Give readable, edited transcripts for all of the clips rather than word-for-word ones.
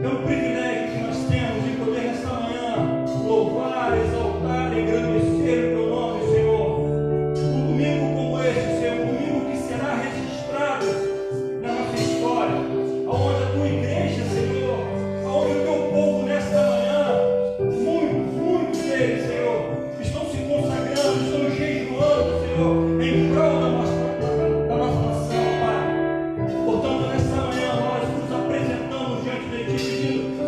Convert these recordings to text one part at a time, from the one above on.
pelo privilégio que nós temos de poder nesta manhã louvar, exaltar, engrandecer o teu nome, Senhor. Um domingo como este, Senhor, um domingo que será registrado na nossa história, aonde a tua igreja, Senhor, aonde o teu povo nesta manhã, muitos deles, Senhor, estão se consagrando, estão jejuando, Senhor, em prol da nossa nação, Pai. Portanto, nesta manhã nós nos apresentamos diante de Ti, pedindo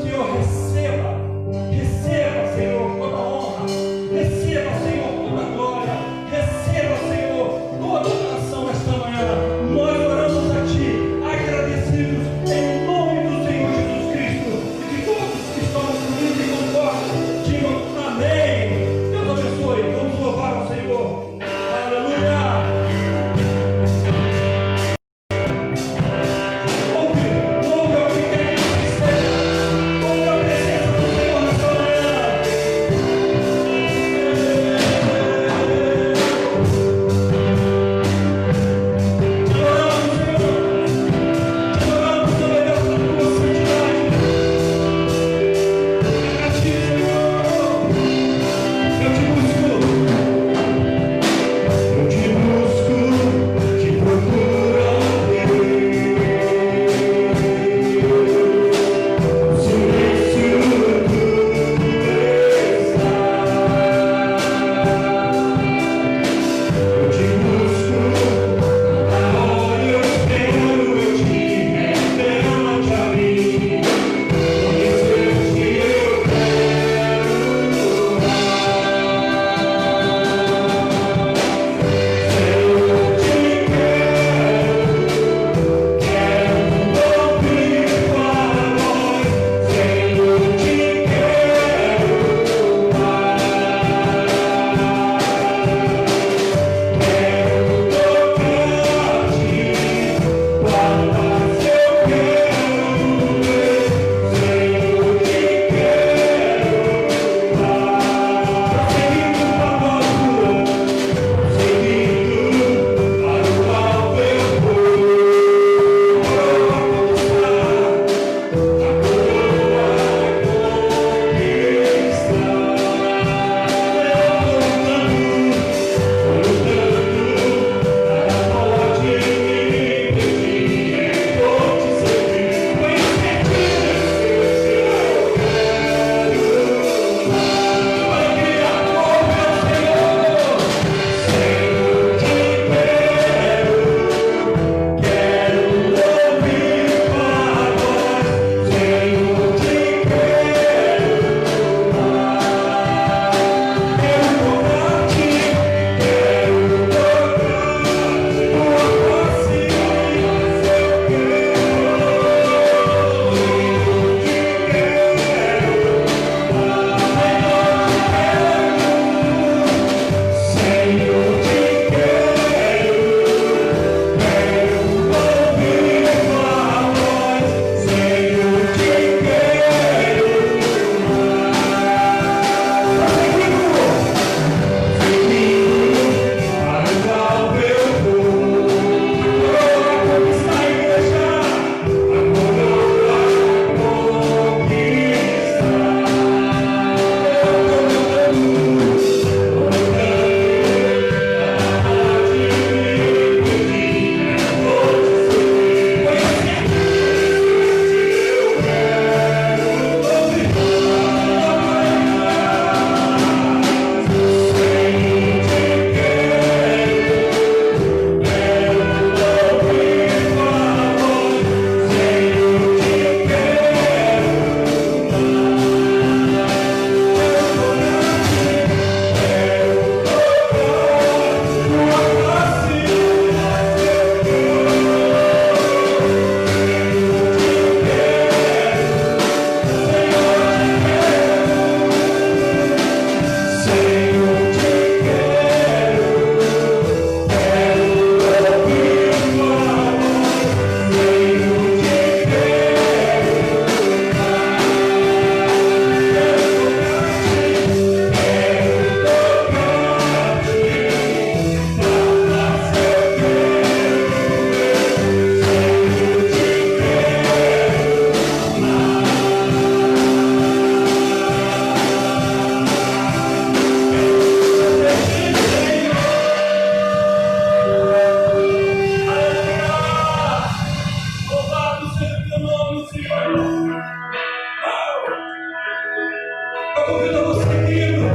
convido a você, querido,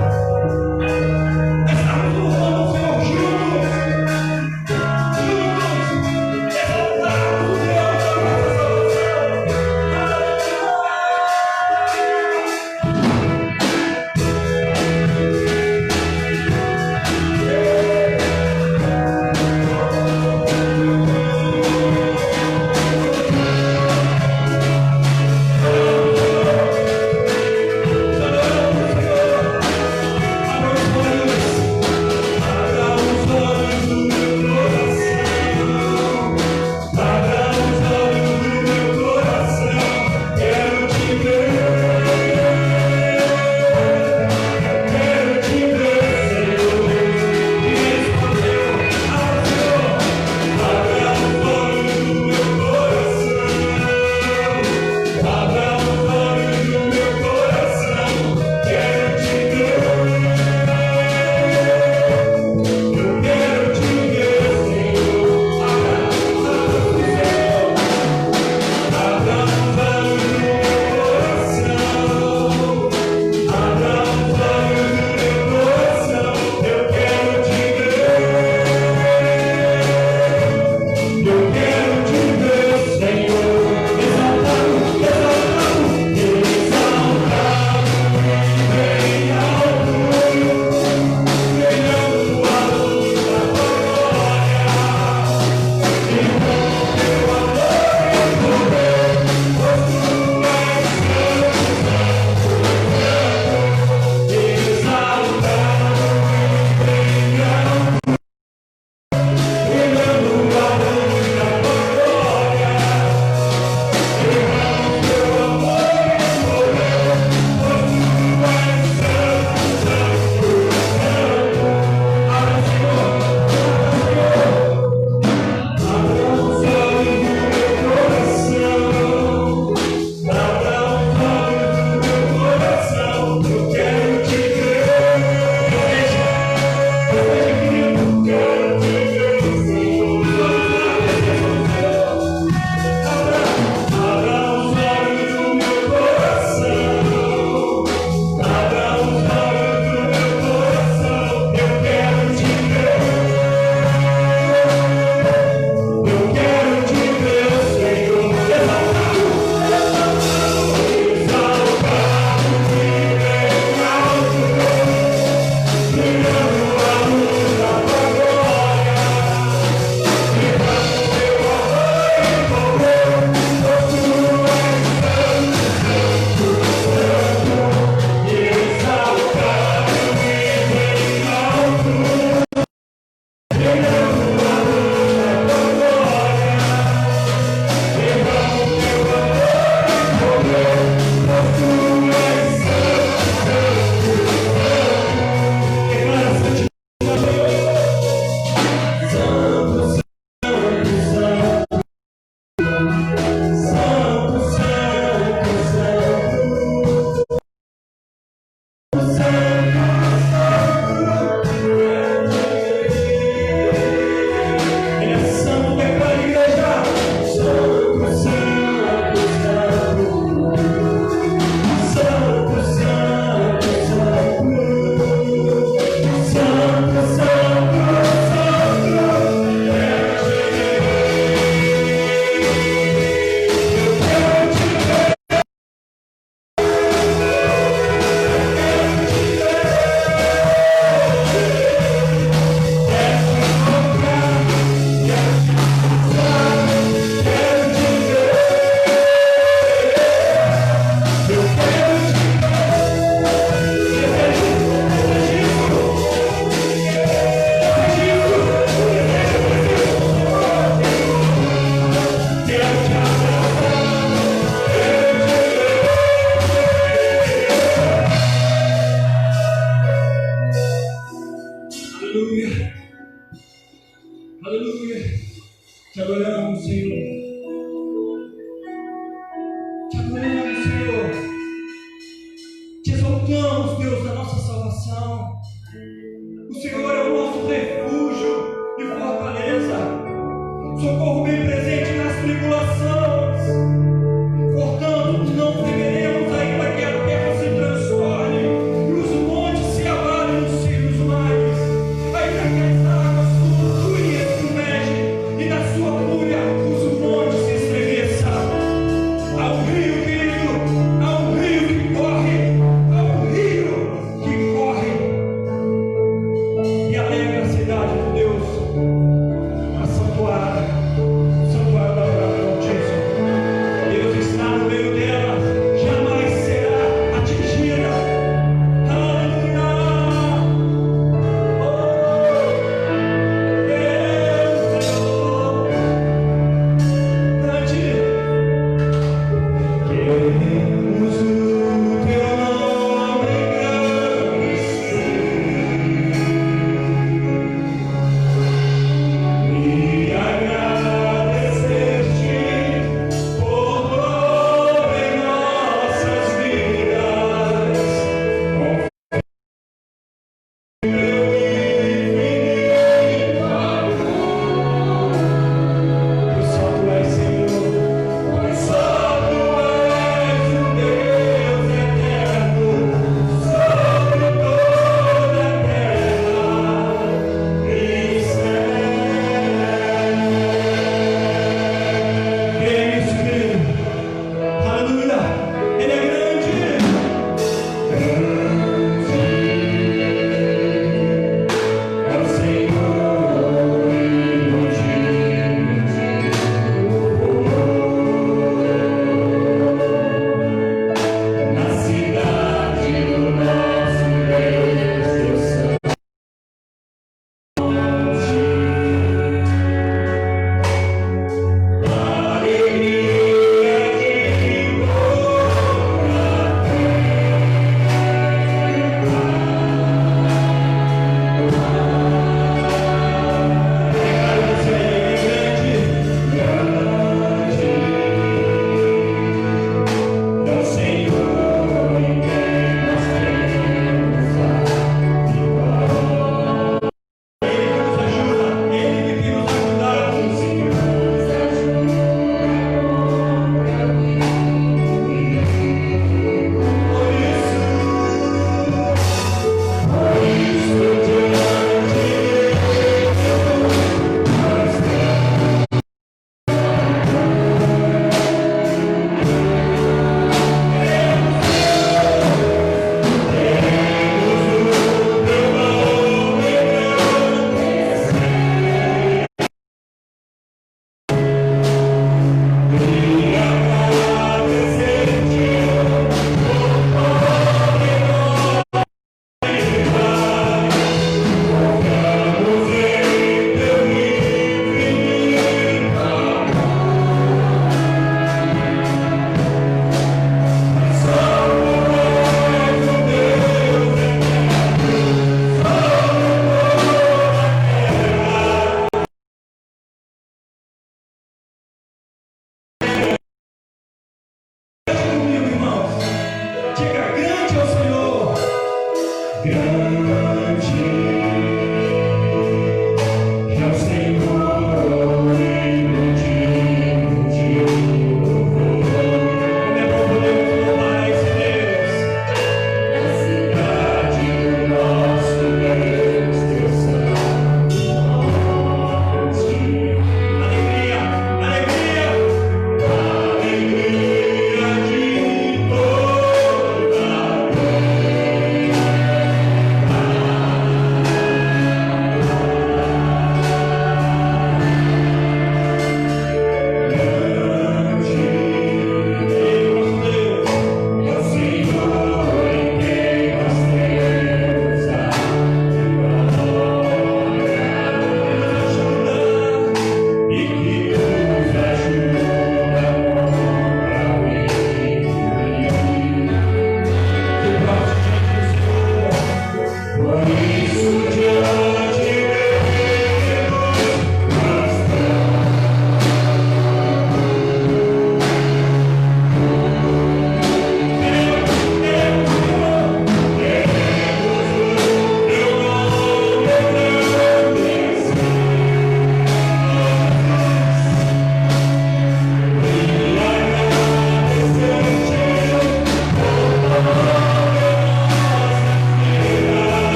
a estarmos louvando o Senhor juntos, exaltarmos o Deus da nossa salvação.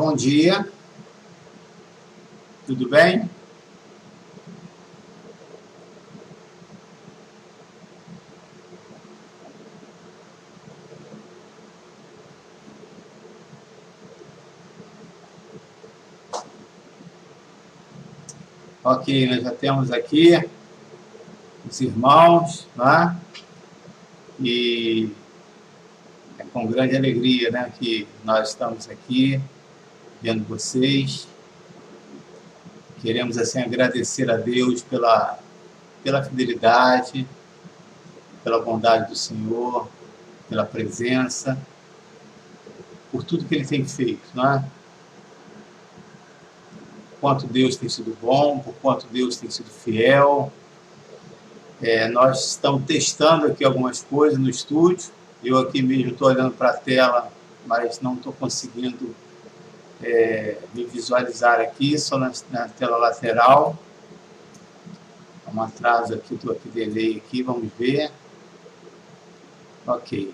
Bom dia, tudo bem? Ok, nós já temos aqui os irmãos, né? E é com grande alegria, né, que nós estamos aqui vendo vocês. Queremos, assim, agradecer a Deus pela fidelidade, pela bondade do Senhor, pela presença, por tudo que Ele tem feito, né? Quanto Deus tem sido bom, por quanto Deus tem sido fiel. Nós estamos testando aqui algumas coisas no estúdio. Eu aqui mesmo estou olhando para a tela, mas não estou conseguindo me visualizar aqui, só na tela lateral. Um atraso aqui, estou aqui, delay aqui, vamos ver. Ok,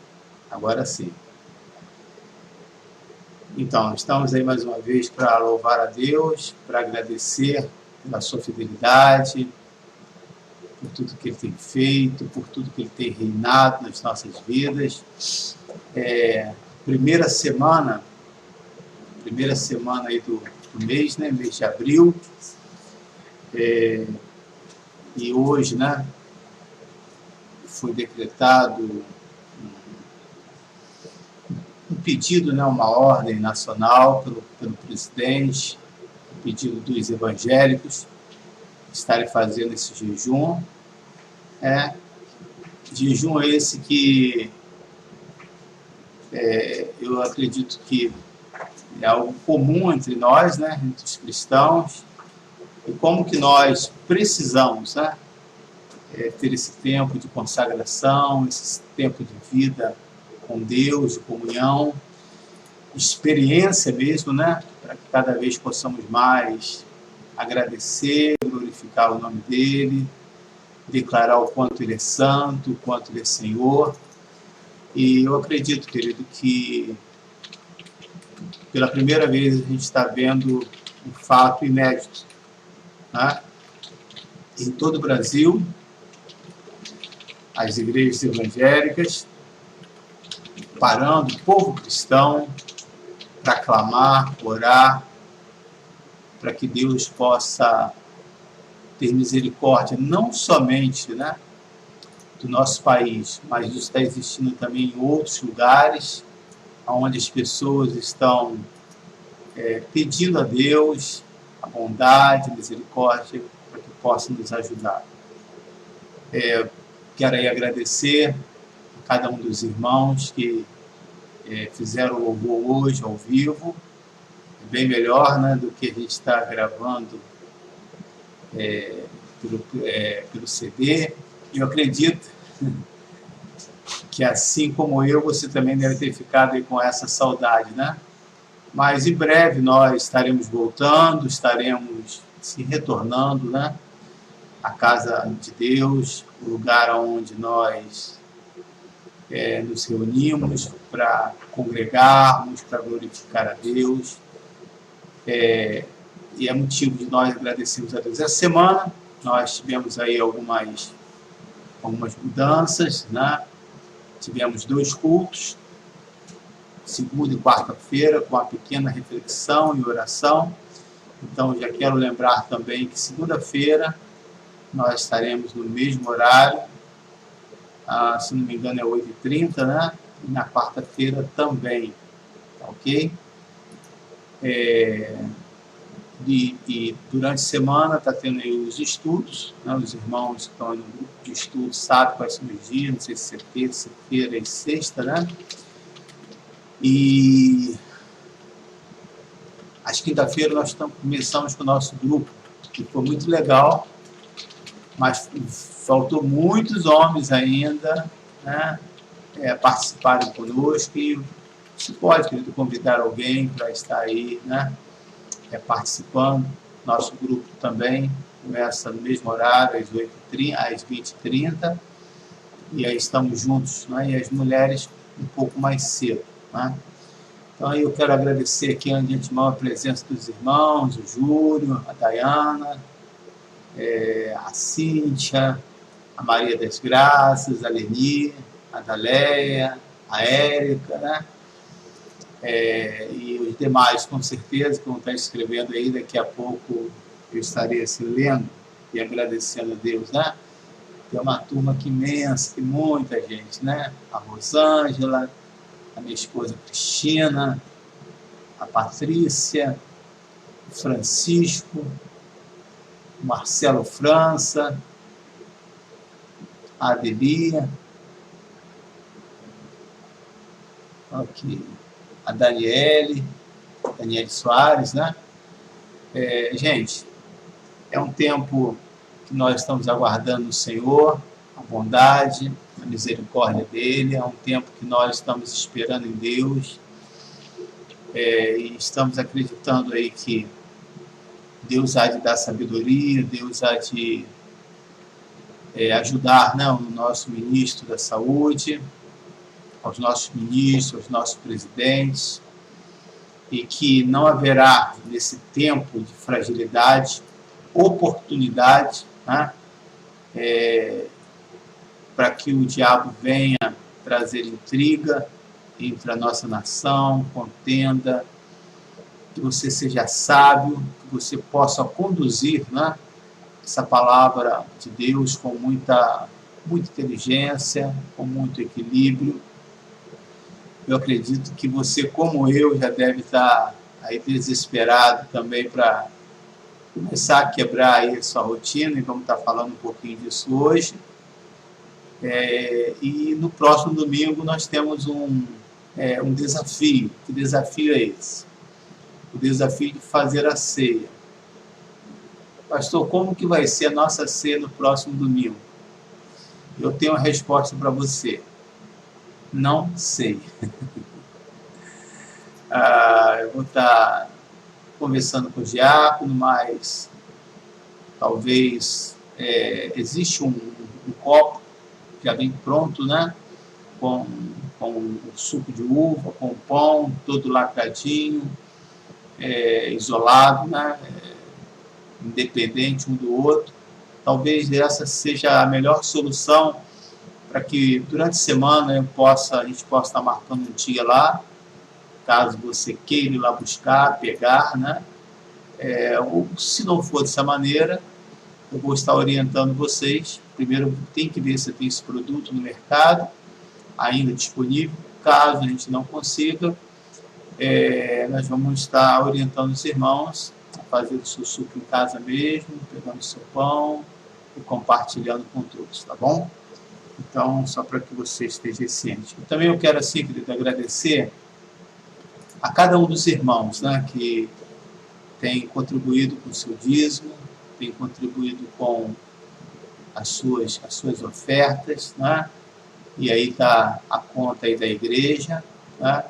agora sim. Então, estamos aí mais uma vez para louvar a Deus, para agradecer pela sua fidelidade, por tudo que Ele tem feito, por tudo que Ele tem reinado nas nossas vidas. Primeira semana aí do mês, né? Mês de abril. E hoje, né, foi decretado um pedido, né, uma ordem nacional pelo presidente, um pedido dos evangélicos estarem fazendo esse jejum. Jejum esse que eu acredito que é algo comum entre nós, né, entre os cristãos, e como que nós precisamos, né, ter esse tempo de consagração, esse tempo de vida com Deus, de comunhão, experiência mesmo, né, para que cada vez possamos mais agradecer, glorificar o nome dEle, declarar o quanto Ele é santo, o quanto Ele é Senhor. E eu acredito, querido, que pela primeira vez a gente está vendo um fato inédito, né? Em todo o Brasil, as igrejas evangélicas parando o povo cristão para clamar, orar, para que Deus possa ter misericórdia, não somente, né, do nosso país, mas isso está existindo também em outros lugares, onde as pessoas estão pedindo a Deus a bondade, a misericórdia, para que possa nos ajudar. Quero aí agradecer a cada um dos irmãos que fizeram o louvor hoje ao vivo, bem melhor, né, do que a gente está gravando pelo CD. Eu acredito que, assim como eu, você também deve ter ficado aí com essa saudade, né? Mas em breve nós estaremos voltando, estaremos se retornando, né, à casa de Deus, o lugar onde nós nos reunimos para congregarmos, para glorificar a Deus. E é motivo de nós agradecermos a Deus. Essa semana nós tivemos aí algumas mudanças, né? Tivemos 2 cultos, segunda e quarta-feira, com uma pequena reflexão e oração. Então, já quero lembrar também que segunda-feira nós estaremos no mesmo horário, se não me engano é 8h30, né? E na quarta-feira também, ok? E durante a semana está tendo aí os estudos, né? Os irmãos que estão no grupo de estudos sabem quais são os dias, não sei se é terça-feira e sexta, né? E às quinta-feira nós começamos com o nosso grupo, que foi muito legal, mas faltou muitos homens ainda, né, participarem conosco. E se pode, querido, convidar alguém para estar aí, né, participando. Nosso grupo também começa no mesmo horário, às 20h30, e aí estamos juntos, né, e as mulheres um pouco mais cedo, né? Então, aí eu quero agradecer aqui de antemão a presença dos irmãos, o Júlio, a Dayana, a Cíntia, a Maria das Graças, a Leni, a Daléia, a Érica, né? E os demais, com certeza, que vão estar escrevendo aí, daqui a pouco eu estarei assim, lendo e agradecendo a Deus, né? Tem uma turma aqui imensa, tem muita gente, né? A Rosângela, a minha esposa Cristina, a Patrícia, o Francisco, o Marcelo França, a Adelia, aqui, a Daniele Soares, né? Gente, é um tempo que nós estamos aguardando o Senhor, a bondade, a misericórdia dele, é um tempo que nós estamos esperando em Deus, e estamos acreditando aí que Deus há de dar sabedoria, Deus há de ajudar, né, o nosso ministro da Saúde, aos nossos ministros, aos nossos presidentes, e que não haverá, nesse tempo de fragilidade, oportunidade, né, para que o diabo venha trazer intriga entre a nossa nação, contenda, que você seja sábio, que você possa conduzir, né, essa palavra de Deus com muita inteligência, com muito equilíbrio. Eu acredito que você, como eu, já deve estar aí desesperado também para começar a quebrar aí a sua rotina, e vamos estar falando um pouquinho disso hoje. E no próximo domingo nós temos um desafio. Que desafio é esse? O desafio de fazer a ceia. Pastor, como que vai ser a nossa ceia no próximo domingo? Eu tenho uma resposta para você. Não sei. Eu vou estar conversando com o diácono, mas talvez existe um copo já vem pronto, né? Com o suco de uva, com o pão, todo lacradinho, isolado, né? Independente um do outro. Talvez essa seja a melhor solução para que durante a semana a gente possa estar marcando um dia lá, caso você queira ir lá buscar, pegar, né? Ou se não for dessa maneira, eu vou estar orientando vocês. Primeiro tem que ver se tem esse produto no mercado, ainda disponível. Caso a gente não consiga, nós vamos estar orientando os irmãos a fazer o seu suco em casa mesmo, pegando o seu pão e compartilhando com todos, tá bom? Então, só para que você esteja ciente. Também eu quero, assim, querido, agradecer a cada um dos irmãos, né, que tem contribuído com o seu dízimo, tem contribuído com as suas ofertas, né? E aí está a conta aí da igreja, né?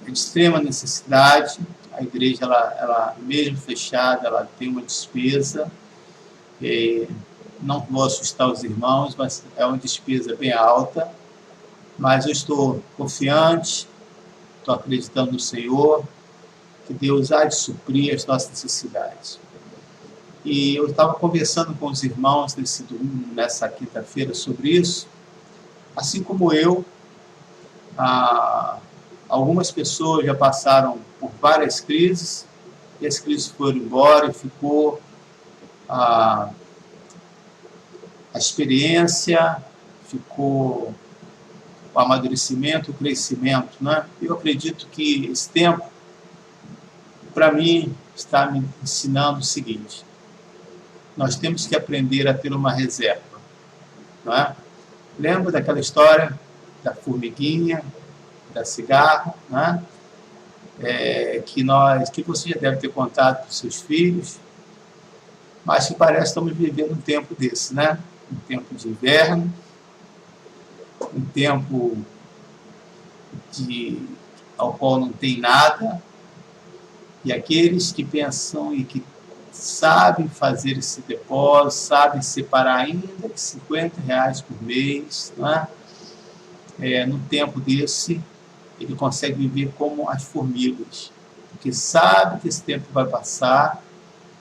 De extrema necessidade. A igreja, ela mesmo fechada, ela tem uma despesa, não vou assustar os irmãos, mas é uma despesa bem alta, mas eu estou confiante, estou acreditando no Senhor, que Deus há de suprir as nossas necessidades. E eu estava conversando com os irmãos nessa quinta-feira sobre isso. Assim como eu, algumas pessoas já passaram por várias crises, e as crises foram embora e ficou a experiência, ficou o amadurecimento, o crescimento, né? Eu acredito que esse tempo, para mim, está me ensinando o seguinte: nós temos que aprender a ter uma reserva, não é? Lembra daquela história da formiguinha, da cigarro, né? Que você já deve ter contado para os seus filhos, mas que parece que estamos vivendo um tempo desse, né? Um tempo de inverno, um tempo ao qual não tem nada, e aqueles que pensam e que sabem fazer esse depósito, sabem separar ainda de R$50 por mês, né? no tempo desse, ele consegue viver como as formigas, porque sabe que esse tempo vai passar,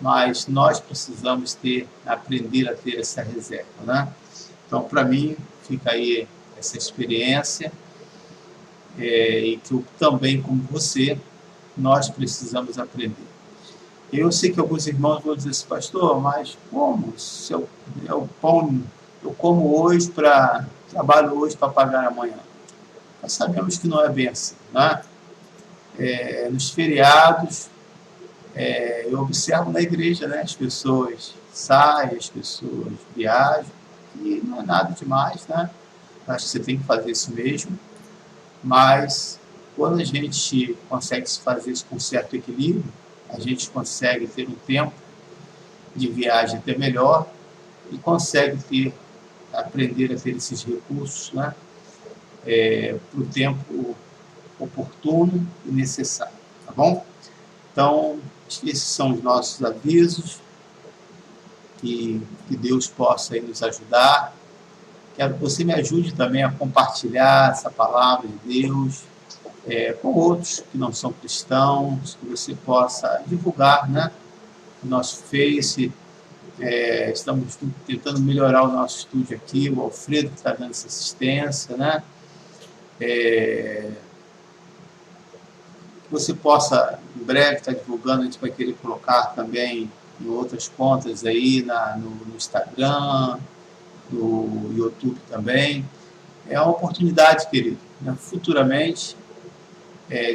mas nós precisamos aprender a ter essa reserva, né? Então, para mim, fica aí essa experiência, e que eu também, como você, nós precisamos aprender. Eu sei que alguns irmãos vão dizer assim, pastor, mas como? Se eu como hoje trabalho hoje para pagar amanhã. Nós sabemos que não é bem assim, né? Nos feriados, eu observo na igreja, né? As pessoas saem, as pessoas viajam, e não é nada demais, né? Acho que você tem que fazer isso mesmo, mas quando a gente consegue fazer isso com certo equilíbrio, a gente consegue ter um tempo de viagem até melhor e consegue aprender a ter esses recursos, né? Para o tempo oportuno e necessário, tá bom? Então, esses são os nossos avisos, que Deus possa aí nos ajudar. Quero que você me ajude também a compartilhar essa palavra de Deus com outros que não são cristãos, que você possa divulgar, né? O nosso Face, estamos tentando melhorar o nosso estúdio aqui, o Alfredo que está dando essa assistência, né? Que você possa, em breve, estar divulgando, a gente vai querer colocar também em outras contas aí, no Instagram, no YouTube também. É uma oportunidade, querido, né? Futuramente,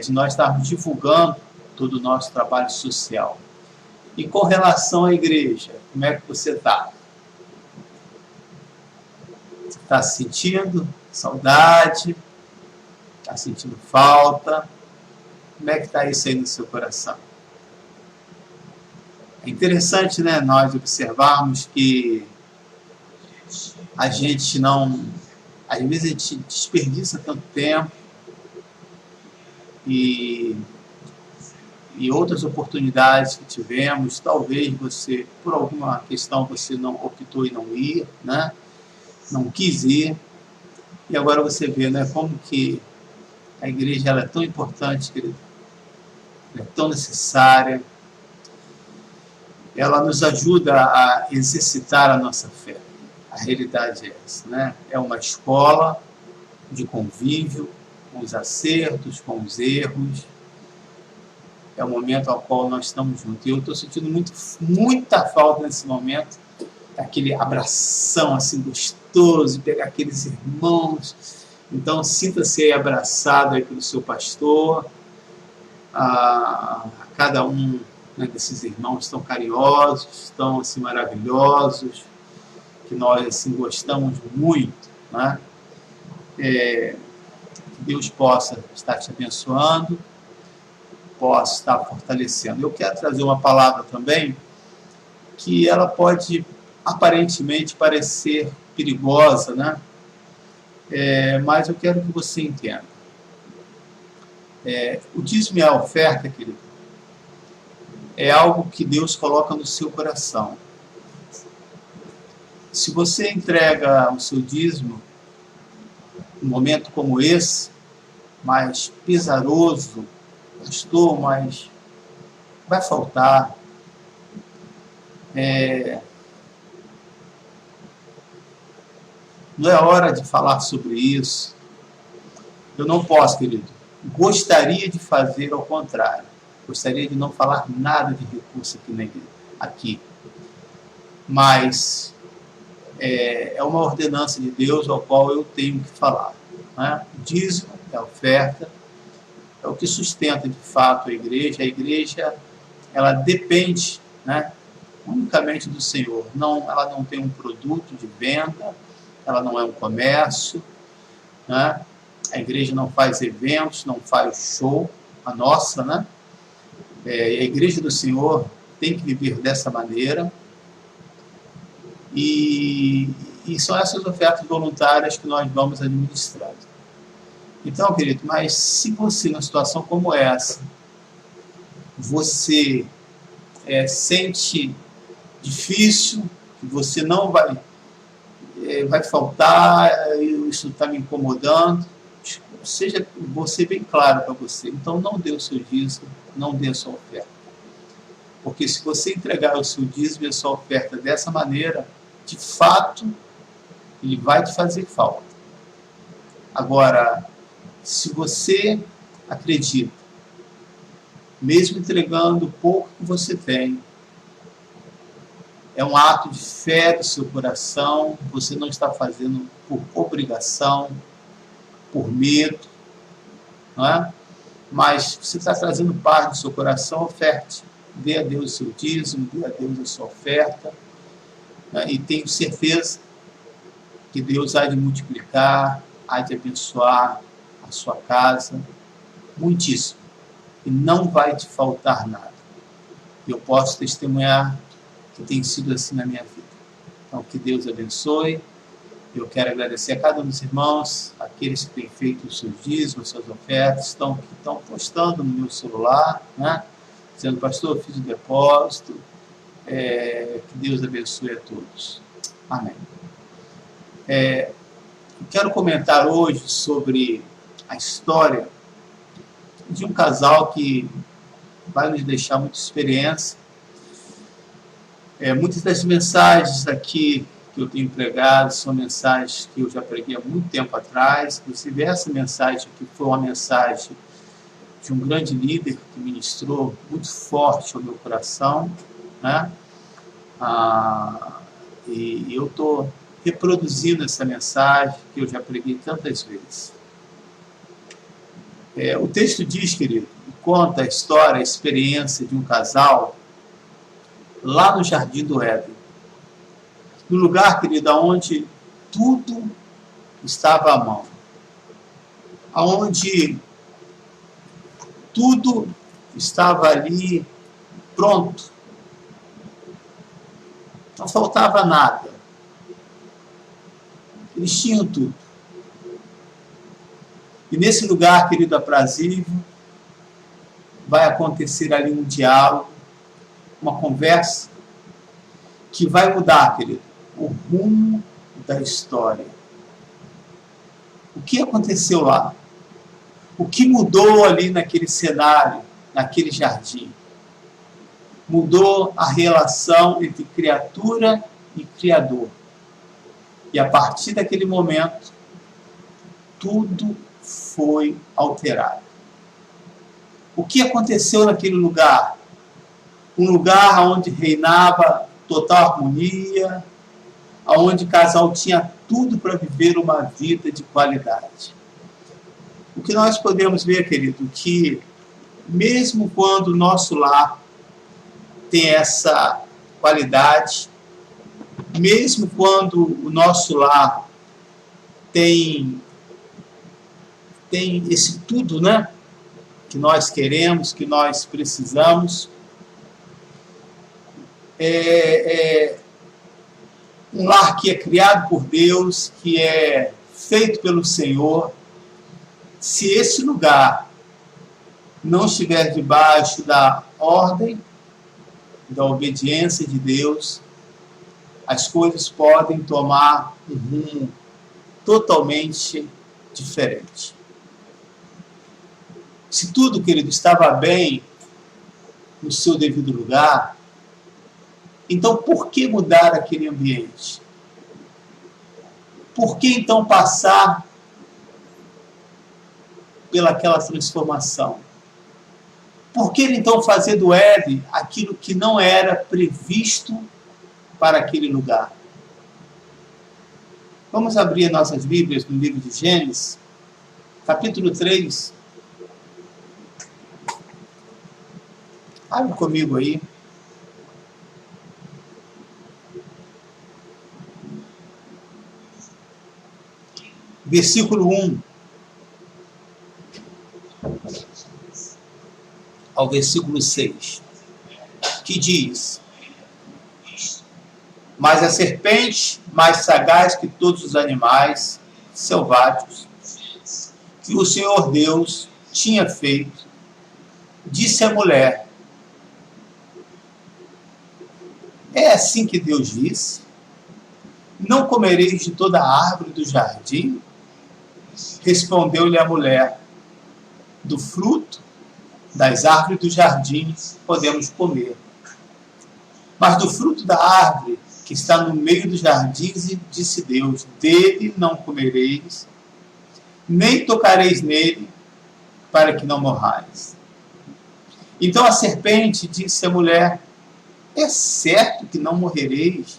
de nós estarmos divulgando todo o nosso trabalho social. E com relação à igreja, como é que você está? Você está sentindo saudade? Está sentindo falta? Como é que está isso aí no seu coração? É interessante, né, nós observarmos que a gente não... Às vezes a gente desperdiça tanto tempo e outras oportunidades que tivemos, talvez você, por alguma questão, você não optou em não ir, né? Não quis ir, e agora você vê, né, como que a igreja ela é tão importante, querido, ela é tão necessária, ela nos ajuda a exercitar a nossa fé. A realidade é essa, né? É uma escola de convívio, com os acertos, com os erros. É o momento ao qual nós estamos juntos. E eu estou sentindo muita falta nesse momento, daquele abração assim gostoso, pegar aqueles irmãos. Então, sinta-se aí abraçado aí pelo seu pastor, a cada um, né, desses irmãos tão carinhosos, tão assim maravilhosos, que nós assim gostamos muito, né? Que Deus possa estar te abençoando, possa estar fortalecendo. Eu quero trazer uma palavra também que ela pode aparentemente parecer perigosa, né? Mas eu quero que você entenda. O dízimo e a oferta, querido, é algo que Deus coloca no seu coração. Se você entrega o seu dízimo num momento como esse, mais pesaroso, pastor, mas vai faltar. Não é hora de falar sobre isso. Eu não posso, querido. Gostaria de fazer ao contrário. Gostaria de não falar nada de recurso aqui na igreja, aqui. Mas é uma ordenança de Deus ao qual eu tenho que falar, né? O dízimo, a oferta, é o que sustenta de fato a igreja. A igreja, ela depende, né, unicamente do Senhor. Ela não tem um produto de venda, ela não é um comércio, né? A igreja não faz eventos, não faz show, a nossa, né? A igreja do Senhor tem que viver dessa maneira. E são essas ofertas voluntárias que nós vamos administrando. Então, querido, mas se você, numa situação como essa, você sente difícil, que você não vai vai faltar, isso está me incomodando. Vou ser bem claro para você. Então não dê o seu dízimo, não dê a sua oferta. Porque se você entregar o seu dízimo e a sua oferta dessa maneira, de fato, ele vai te fazer falta. Agora, se você acredita, mesmo entregando o pouco que você tem, é um ato de fé do seu coração, você não está fazendo por obrigação, por medo, não é? Mas você está trazendo paz no seu coração, oferte. Dê a Deus o seu dízimo, dê a Deus a sua oferta, né? E tenho certeza que Deus há de multiplicar, há de abençoar a sua casa, muitíssimo. E não vai te faltar nada. Eu posso testemunhar que tem sido assim na minha vida. Então, que Deus abençoe. Eu quero agradecer a cada um dos irmãos, aqueles que têm feito os seus dízimos, suas ofertas, que estão postando no meu celular, né? Dizendo, pastor, eu fiz o depósito. Que Deus abençoe a todos. Amém. Eu quero comentar hoje sobre a história de um casal que vai nos deixar muita experiência. Muitas das mensagens aqui que eu tenho pregado são mensagens que eu já preguei há muito tempo atrás. Inclusive, essa mensagem aqui foi uma mensagem de um grande líder que ministrou muito forte ao meu coração, né? E eu estou reproduzindo essa mensagem que eu já preguei tantas vezes. O texto diz, querido, conta a história, a experiência de um casal lá no Jardim do Éden. No lugar, querido, onde tudo estava à mão. Onde tudo estava ali pronto. Não faltava nada. Eles tinham tudo. E nesse lugar, querido, aprazível, vai acontecer ali um diálogo, uma conversa, que vai mudar, querido, o rumo da história. O que aconteceu lá? O que mudou ali naquele cenário, naquele jardim? Mudou a relação entre criatura e Criador. E a partir daquele momento, tudo foi alterado. O que aconteceu naquele lugar? Um lugar onde reinava total harmonia, onde o casal tinha tudo para viver uma vida de qualidade. O que nós podemos ver, querido, que mesmo quando o nosso lar tem essa qualidade, mesmo quando o nosso lar tem esse tudo, né, que nós queremos, que nós precisamos, um lar que é criado por Deus, que é feito pelo Senhor, se esse lugar não estiver debaixo da ordem, da obediência de Deus, as coisas podem tomar um rumo totalmente diferente. Se tudo, querido, estava bem no seu devido lugar, então por que mudar aquele ambiente? Por que então passar pelaquela transformação? Por que então fazer do Éden aquilo que não era previsto para aquele lugar? Vamos abrir nossas Bíblias no livro de Gênesis, capítulo 3. Abre comigo aí. Versículo 1 ao versículo 6, que diz: Mas a serpente, mais sagaz que todos os animais selváticos que o Senhor Deus tinha feito, disse à mulher: É assim que Deus disse: não comereis de toda a árvore do jardim? Respondeu-lhe a mulher: do fruto das árvores do jardim podemos comer. Mas do fruto da árvore que está no meio dos jardins, disse Deus: dele não comereis, nem tocareis nele, para que não morrais. Então a serpente disse à mulher: é certo que não morrereis,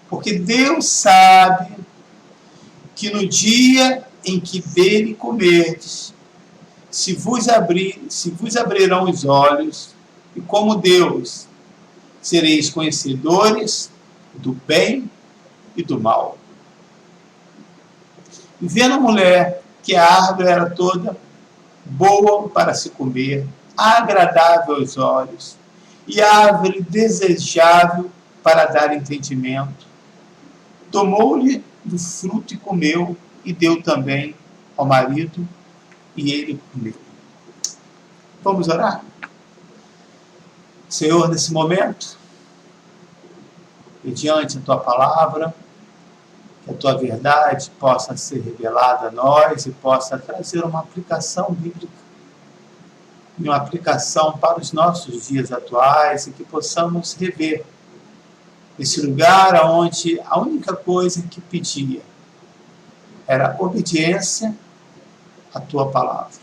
porque Deus sabe que no dia em que dele comerdes, se vos abrirão os olhos, e como Deus, sereis conhecedores do bem e do mal. E vendo a mulher que a árvore era toda boa para se comer, agradável aos olhos, e árvore desejável para dar entendimento, tomou-lhe do fruto e comeu, e deu também ao marido, e ele comeu. Vamos orar? Senhor, nesse momento, mediante a Tua palavra, que a Tua verdade possa ser revelada a nós e possa trazer uma aplicação bíblica, e uma aplicação para os nossos dias atuais, e que possamos rever esse lugar onde a única coisa que pedia era obediência à Tua palavra.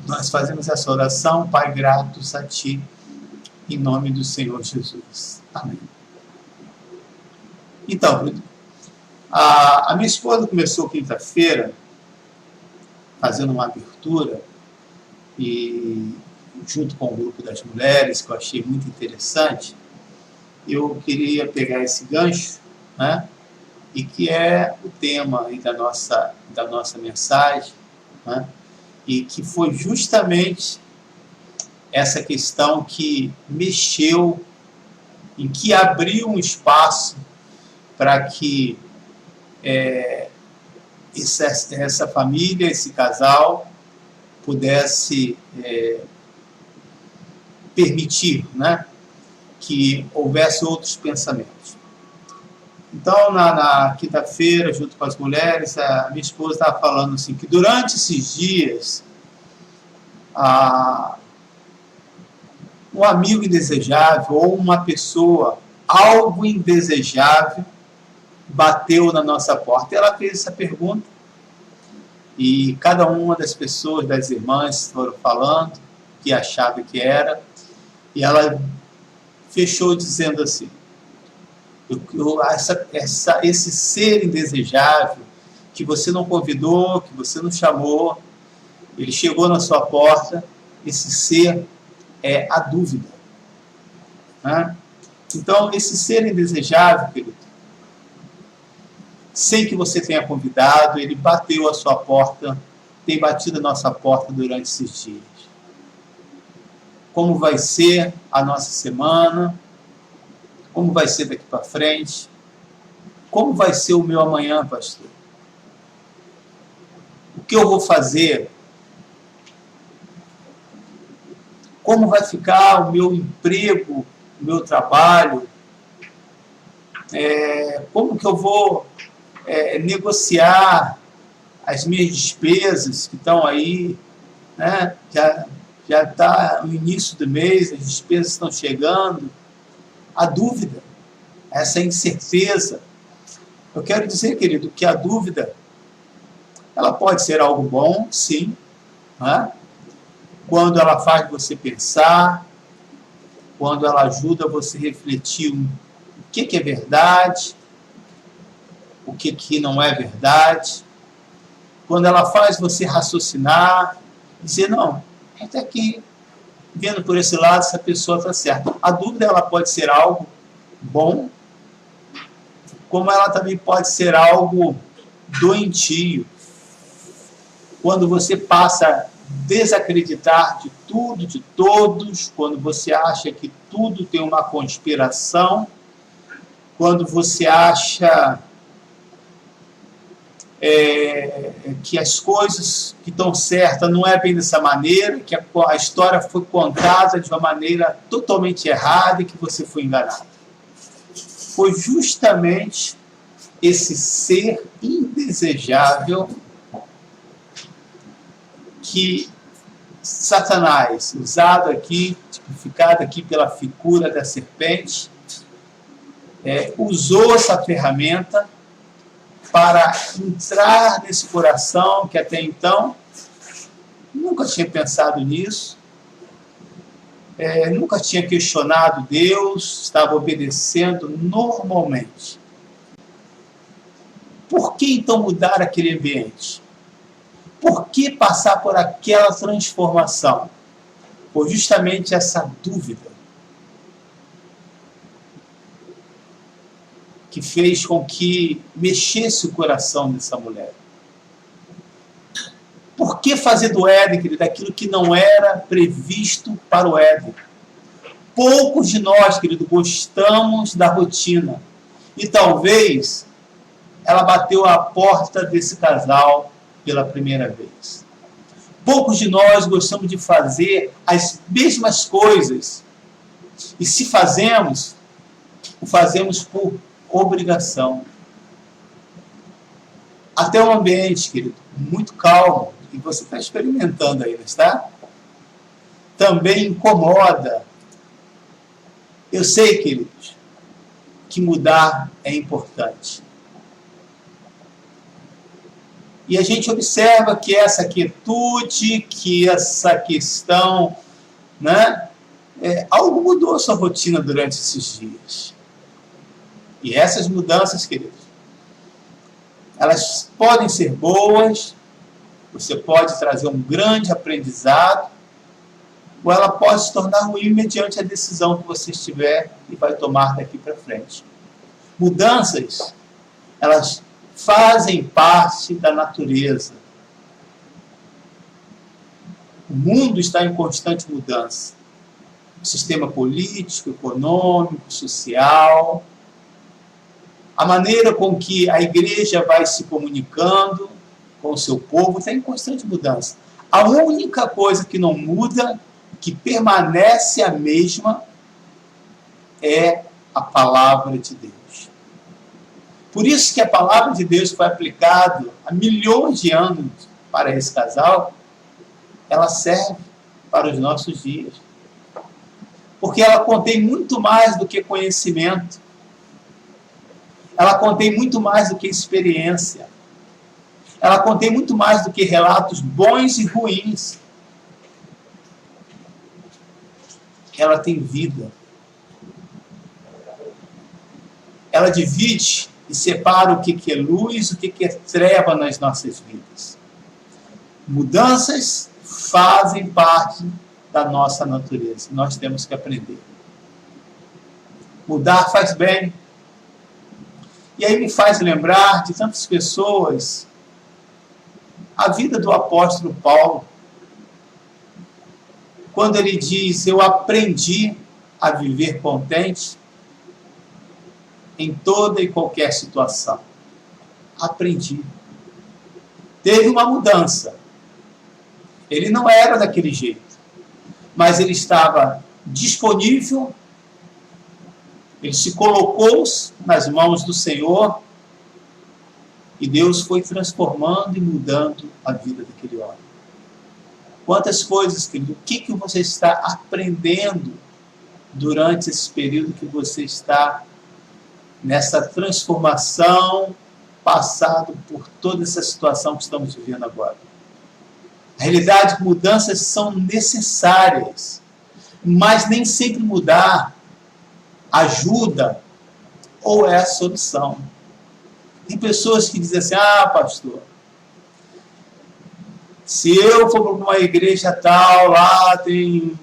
Nós fazemos essa oração, Pai, gratos a Ti, em nome do Senhor Jesus. Amém. Então, a minha esposa começou quinta-feira fazendo uma abertura, e junto com o grupo das mulheres, que eu achei muito interessante, eu queria pegar esse gancho, né, e que é o tema aí da nossa mensagem, né, e que foi justamente essa questão que mexeu, em que abriu um espaço para que essa família, esse casal, pudesse permitir, né, que houvesse outros pensamentos. Então, na quinta-feira, junto com as mulheres, a minha esposa estava falando assim, que durante esses dias, um amigo indesejável ou uma pessoa, algo indesejável, bateu na nossa porta. Ela fez essa pergunta, e cada uma das pessoas, das irmãs, foram falando que achava que era, e ela fechou dizendo assim: esse ser indesejável, que você não convidou, que você não chamou, ele chegou na sua porta, esse ser é a dúvida. Né? Então, esse ser indesejável, querido, sem que você tenha convidado, ele bateu a sua porta, tem batido a nossa porta durante esses dias. Como vai ser a nossa semana? Como vai ser daqui para frente? Como vai ser o meu amanhã, pastor? O que eu vou fazer? Como vai ficar o meu emprego, o meu trabalho? Como que eu vou negociar as minhas despesas que estão aí, né? Já está no início do mês, as despesas estão chegando. A dúvida, essa incerteza. Eu quero dizer, querido, que a dúvida, ela pode ser algo bom, sim, né? Quando ela faz você pensar, quando ela ajuda você a refletir o que é verdade, o que não é verdade, quando ela faz você raciocinar, dizer, não, até aqui, vendo por esse lado, essa pessoa está certa. A dúvida, ela pode ser algo bom, como ela também pode ser algo doentio. Quando você passa a desacreditar de tudo, de todos, quando você acha que tudo tem uma conspiração, quando você acha que as coisas que estão certas não é bem dessa maneira, que a história foi contada de uma maneira totalmente errada e que você foi enganado. foi justamente esse ser indesejável que Satanás, usado aqui, tipificado aqui pela figura da serpente, usou essa ferramenta para entrar nesse coração que até então nunca tinha pensado nisso, nunca tinha questionado Deus, estava obedecendo normalmente. Por que então mudar aquele ambiente? Por que passar por aquela transformação? Foi justamente essa dúvida que fez com que mexesse o coração dessa mulher. Por que fazer do Éden, querido, aquilo que não era previsto para o Éden? Poucos de nós, querido, gostamos da rotina. E talvez ela bateu à porta desse casal pela primeira vez. Poucos de nós gostamos de fazer as mesmas coisas. E se fazemos, o fazemos por obrigação. Até um ambiente, querido, muito calmo, e você está experimentando aí, não está? Também incomoda. Eu sei, queridos, que mudar é importante. E a gente observa que essa quietude, que essa questão, né, algo mudou a sua rotina durante esses dias. E essas mudanças, queridos, elas podem ser boas, você pode trazer um grande aprendizado, ou ela pode se tornar ruim mediante a decisão que você estiver e vai tomar daqui para frente. Mudanças, elas fazem parte da natureza. O mundo está em constante mudança. O sistema político, econômico, social, a maneira com que a igreja vai se comunicando com o seu povo está em constante mudança. A única coisa que não muda, que permanece a mesma, é a palavra de Deus. Por isso que a palavra de Deus foi aplicada há milhões de anos para esse casal, ela serve para os nossos dias. Porque ela contém muito mais do que conhecimento. Ela contém muito mais do que experiência. Ela contém muito mais do que relatos bons e ruins. Ela tem vida. Ela divide e separa o que é luz, o que é treva nas nossas vidas. Mudanças fazem parte da nossa natureza. Nós temos que aprender. Mudar faz bem. E aí me faz lembrar de tantas pessoas, a vida do apóstolo Paulo, quando ele diz, eu aprendi a viver contente em toda e qualquer situação. Aprendi. Teve uma mudança. Ele não era daquele jeito, mas ele estava disponível, ele se colocou nas mãos do Senhor e Deus foi transformando e mudando a vida daquele homem. Quantas coisas, querido, o que você está aprendendo durante esse período que você está nessa transformação, passado por toda essa situação que estamos vivendo agora? A realidade é que mudanças são necessárias, mas nem sempre mudar ajuda ou é a solução. Tem pessoas que dizem assim, pastor, se eu for para uma igreja tal, lá tem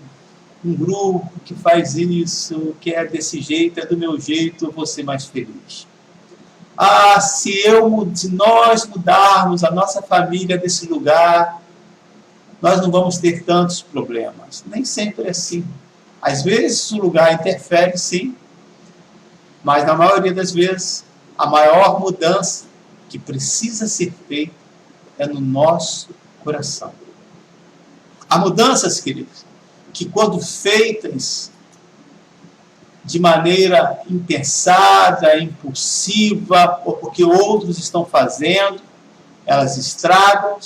um grupo que faz isso, que é desse jeito, é do meu jeito, eu vou ser mais feliz. Se nós mudarmos a nossa família desse lugar, nós não vamos ter tantos problemas. Nem sempre é assim. Às vezes o lugar interfere, sim, mas na maioria das vezes, a maior mudança que precisa ser feita é no nosso coração. Há mudanças, queridos, que quando feitas de maneira impensada, impulsiva, ou porque outros estão fazendo, elas estragam,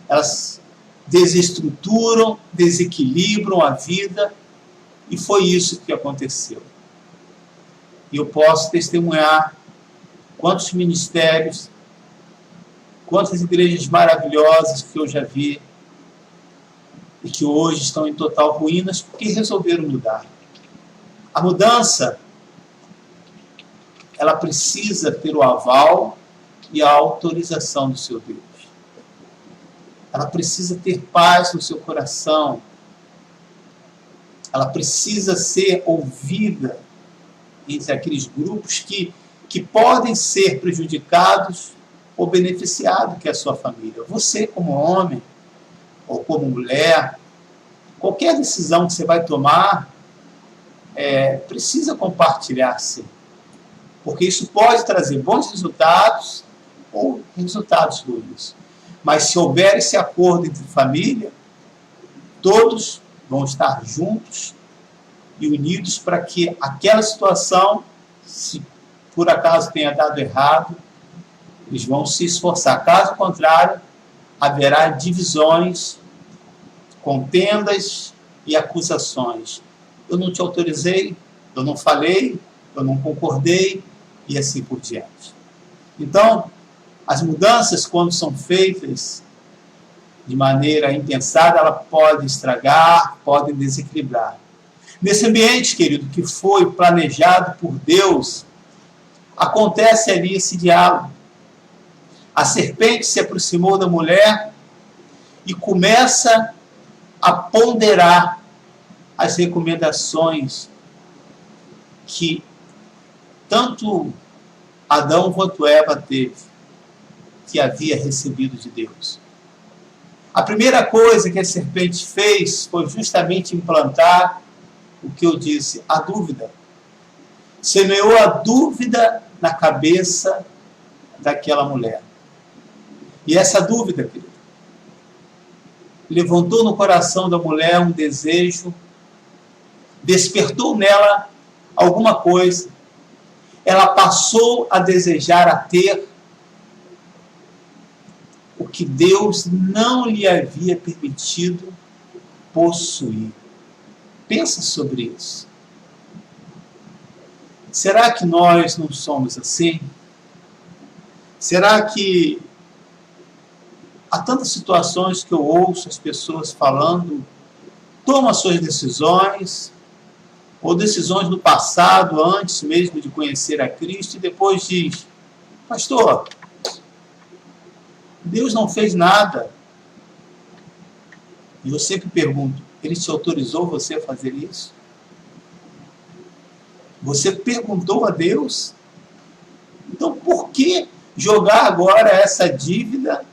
elas desestruturam, desequilibram a vida, e foi isso que aconteceu. E eu posso testemunhar quantos ministérios, quantas igrejas maravilhosas que eu já vi, e que hoje estão em total ruínas, porque resolveram mudar. A mudança, ela precisa ter o aval e a autorização do seu Deus. Ela precisa ter paz no seu coração. Ela precisa ser ouvida entre aqueles grupos que podem ser prejudicados ou beneficiados, que é a sua família. Você, como homem ou como mulher, qualquer decisão que você vai tomar, precisa compartilhar-se, porque isso pode trazer bons resultados ou resultados ruins. Mas se houver esse acordo entre família, todos vão estar juntos e unidos para que aquela situação, se por acaso tenha dado errado, eles vão se esforçar. Caso contrário, haverá divisões, contendas e acusações. Eu não te autorizei, eu não falei, eu não concordei, e assim por diante. Então, as mudanças, quando são feitas de maneira impensada, ela pode estragar, podem desequilibrar. Nesse ambiente, querido, que foi planejado por Deus, acontece ali esse diálogo. A serpente se aproximou da mulher e começa a ponderar as recomendações que tanto Adão quanto Eva teve, que havia recebido de Deus. A primeira coisa que a serpente fez foi justamente implantar o que eu disse, a dúvida. Semeou a dúvida na cabeça daquela mulher. E essa dúvida, querido, levantou no coração da mulher um desejo, despertou nela alguma coisa. Ela passou a desejar, a ter o que Deus não lhe havia permitido possuir. Pensa sobre isso. Será que nós não somos assim? Será que há tantas situações que eu ouço as pessoas falando, tomam suas decisões, ou decisões no passado, antes mesmo de conhecer a Cristo, e depois diz, pastor, Deus não fez nada. E eu sempre pergunto, Ele te autorizou você a fazer isso? Você perguntou a Deus? Então por que jogar agora essa dívida,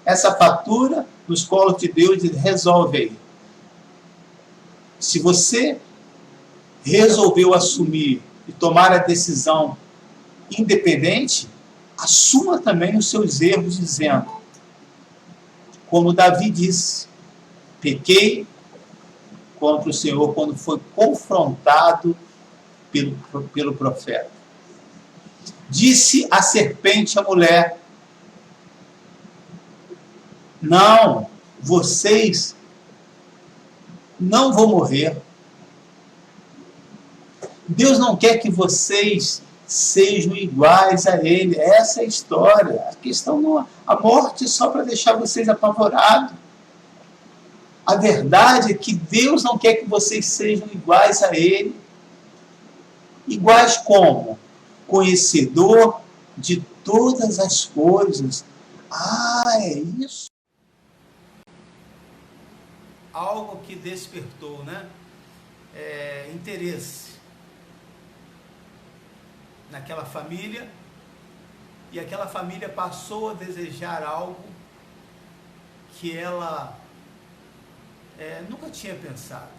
essa fatura nos colos de Deus e resolve aí? Se você resolveu assumir e tomar a decisão independente, assuma também os seus erros, dizendo, como Davi disse, pequei contra o Senhor quando foi confrontado pelo profeta. Disse a serpente à mulher, não, vocês não vão morrer. Deus não quer que vocês sejam iguais a Ele. Essa é a história. A questão não é a morte é só para deixar vocês apavorados. A verdade é que Deus não quer que vocês sejam iguais a Ele. Iguais como? Conhecedor de todas as coisas. Ah, é isso? Algo que despertou, né? Interesse naquela família, e aquela família passou a desejar algo que ela nunca tinha pensado.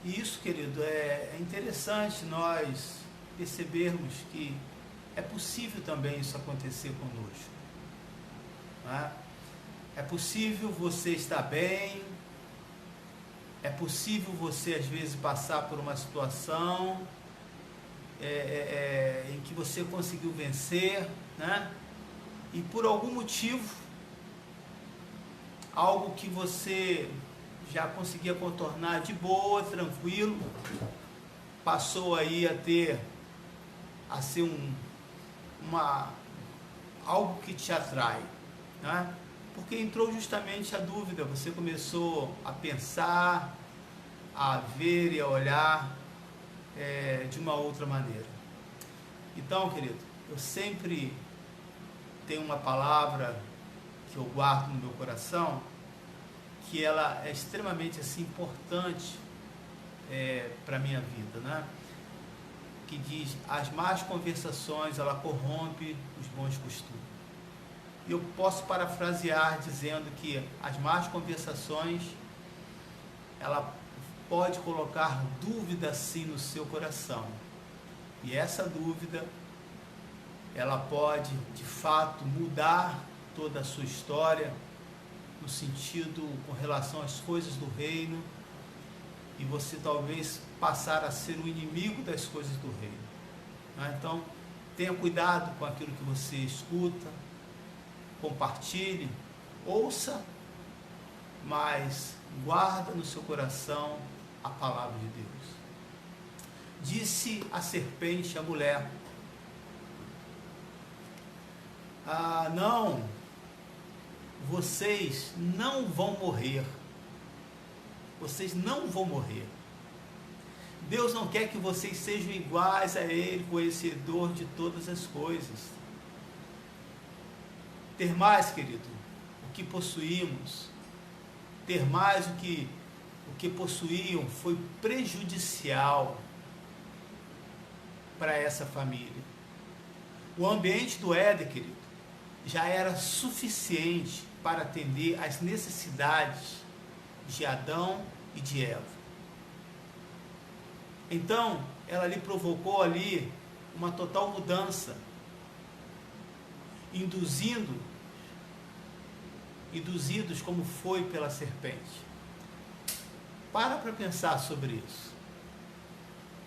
E isso, querido, é interessante nós percebermos que é possível também isso acontecer conosco. Não é? É possível você estar bem, É possível você, às vezes, passar por uma situação em que você conseguiu vencer, né? E por algum motivo, algo que você já conseguia contornar de boa, tranquilo, passou aí a ser algo que te atrai, né? Porque entrou justamente a dúvida, você começou a pensar, a ver e a olhar de uma outra maneira. Então, querido, eu sempre tenho uma palavra que eu guardo no meu coração, que ela é extremamente assim, importante para a minha vida, né? Que diz: as más conversações, ela corrompe os bons costumes. E eu posso parafrasear dizendo que as más conversações, ela pode colocar dúvida sim no seu coração. E essa dúvida, ela pode de fato mudar toda a sua história, no sentido com relação às coisas do reino, e você talvez passar a ser o inimigo das coisas do reino. Então, tenha cuidado com aquilo que você escuta, compartilhe, ouça, mas guarda no seu coração a palavra de Deus. Disse a serpente à mulher: não, vocês não vão morrer. Vocês não vão morrer. Deus não quer que vocês sejam iguais a Ele, conhecedor de todas as coisas. Ter mais, querido, o que possuímos, ter mais o que possuíam foi prejudicial para essa família. O ambiente do Éden, querido, já era suficiente para atender às necessidades de Adão e de Eva. Então, ela lhe provocou ali uma total mudança, induzidos como foi pela serpente. Para pensar sobre isso.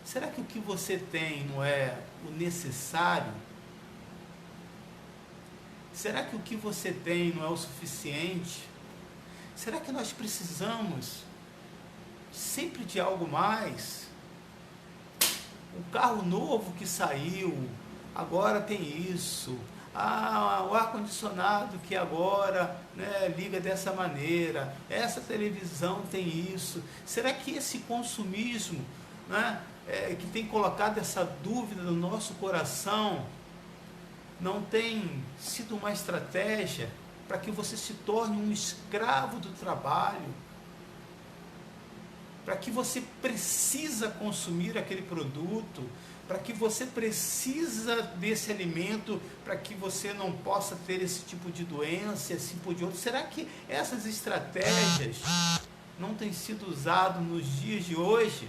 Será que o que você tem não é o necessário? Será que o que você tem não é o suficiente? Será que nós precisamos sempre de algo mais? Um carro novo que saiu, agora tem isso. O ar-condicionado que agora, né, liga dessa maneira. Essa televisão tem isso. Será que esse consumismo, né, que tem colocado essa dúvida no nosso coração, não tem sido uma estratégia para que você se torne um escravo do trabalho? Para que você precisa consumir aquele produto, para que você precisa desse alimento, para que você não possa ter esse tipo de doença, assim por diante. Será que essas estratégias não têm sido usadas nos dias de hoje?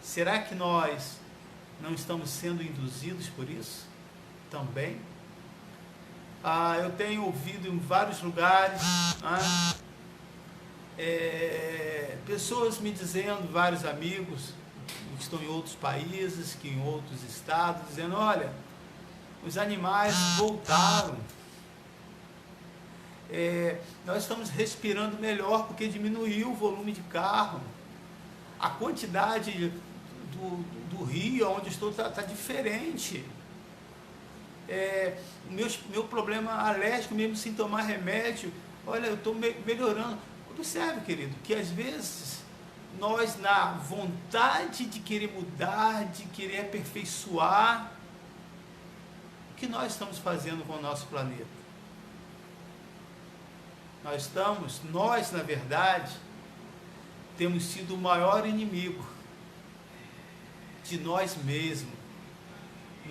Será que nós não estamos sendo induzidos por isso também? Eu tenho ouvido em vários lugares, pessoas me dizendo, vários amigos que estão em outros países, que em outros estados, dizendo: olha, os animais voltaram, nós estamos respirando melhor porque diminuiu o volume de carro, a quantidade do rio onde estou está diferente, meu problema alérgico, mesmo sem tomar remédio, olha, eu estou melhorando. Observe, querido, que às vezes nós, na vontade de querer mudar, de querer aperfeiçoar, o que nós estamos fazendo com o nosso planeta? Nós, na verdade, temos sido o maior inimigo de nós mesmos.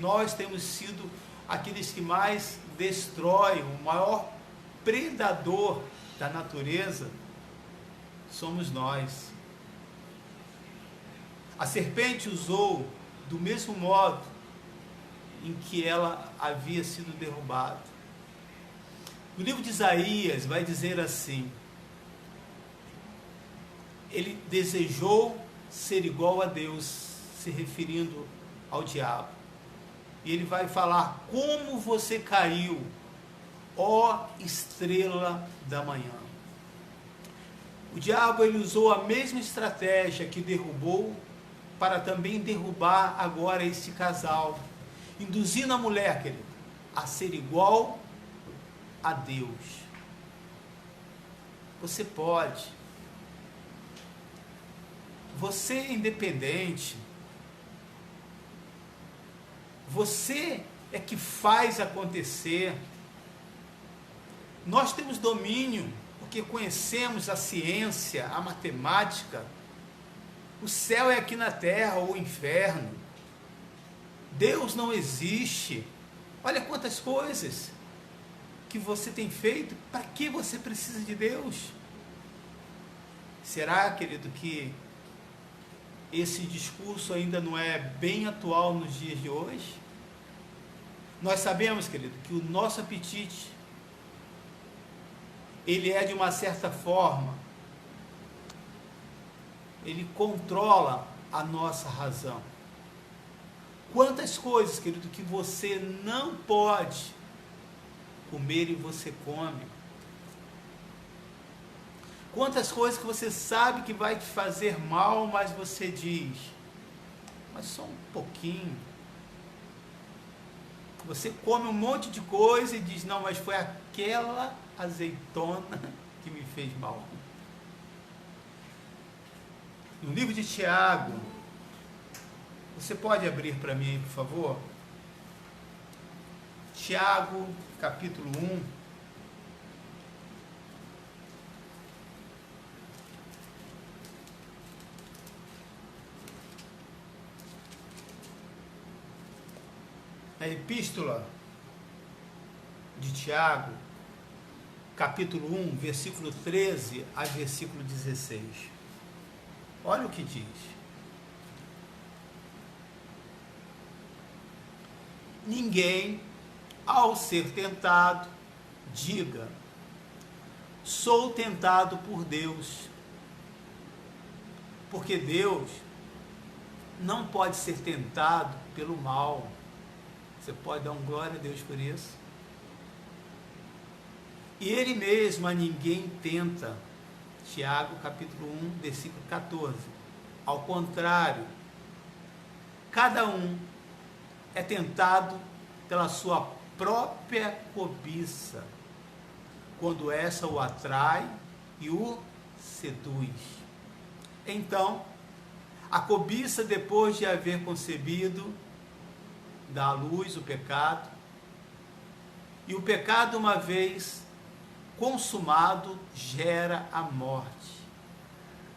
Nós temos sido aqueles que mais destroem, o maior predador da natureza somos nós. A serpente usou do mesmo modo em que ela havia sido derrubada. No livro de Isaías vai dizer assim: ele desejou ser igual a Deus, se referindo ao diabo. E ele vai falar: como você caiu, ó estrela da manhã. O diabo, ele usou a mesma estratégia que derrubou para também derrubar agora esse casal, induzindo a mulher, querido, a ser igual a Deus. Você pode. Você é independente. Você é que faz acontecer. Nós temos domínio, porque conhecemos a ciência, a matemática. O céu é aqui na terra, ou o inferno. Deus não existe. Olha quantas coisas que você tem feito. Para que você precisa de Deus? Será, querido, que esse discurso ainda não é bem atual nos dias de hoje? Nós sabemos, querido, que o nosso apetite, ele é de uma certa forma, ele controla a nossa razão. Quantas coisas, querido, que você não pode comer e você come. Quantas coisas que você sabe que vai te fazer mal, mas você diz: mas só um pouquinho. Você come um monte de coisa e diz: não, mas foi aquela azeitona que me fez mal. No livro de Tiago, você pode abrir para mim, por favor? Tiago, capítulo 1. A epístola de Tiago, capítulo 1, versículo 13 a versículo 16. Olha o que diz. Ninguém, ao ser tentado, diga: sou tentado por Deus. Porque Deus não pode ser tentado pelo mal. Você pode dar glória a Deus por isso? E Ele mesmo a ninguém tenta. Tiago, capítulo 1, versículo 14. Ao contrário, cada um é tentado pela sua própria cobiça, quando essa o atrai e o seduz. Então, a cobiça, depois de haver concebido, dá à luz o pecado, e o pecado, uma vez consumado, gera a morte.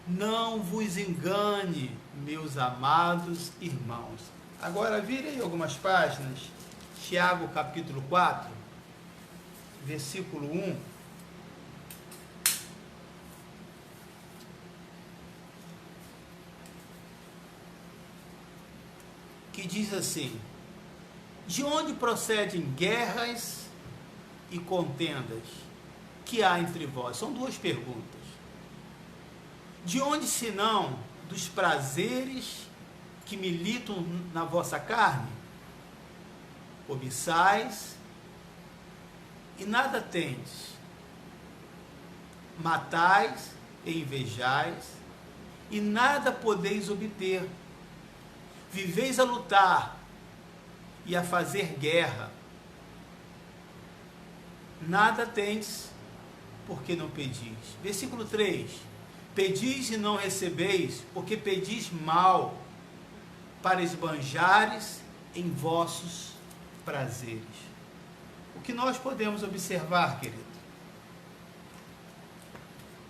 Não vos engane, meus amados irmãos. Agora virem algumas páginas. Tiago capítulo 4, versículo 1. Que diz assim: de onde procedem guerras e contendas que há entre vós? São duas perguntas. De onde, senão, dos prazeres que militam na vossa carne? Cobiçais e nada tendes. Matais e invejais e nada podeis obter. Viveis a lutar e a fazer guerra. Nada tendes, porque não pedis. Versículo 3. Pedis e não recebeis, porque pedis mal, para esbanjares em vossos prazeres. O que nós podemos observar, querido?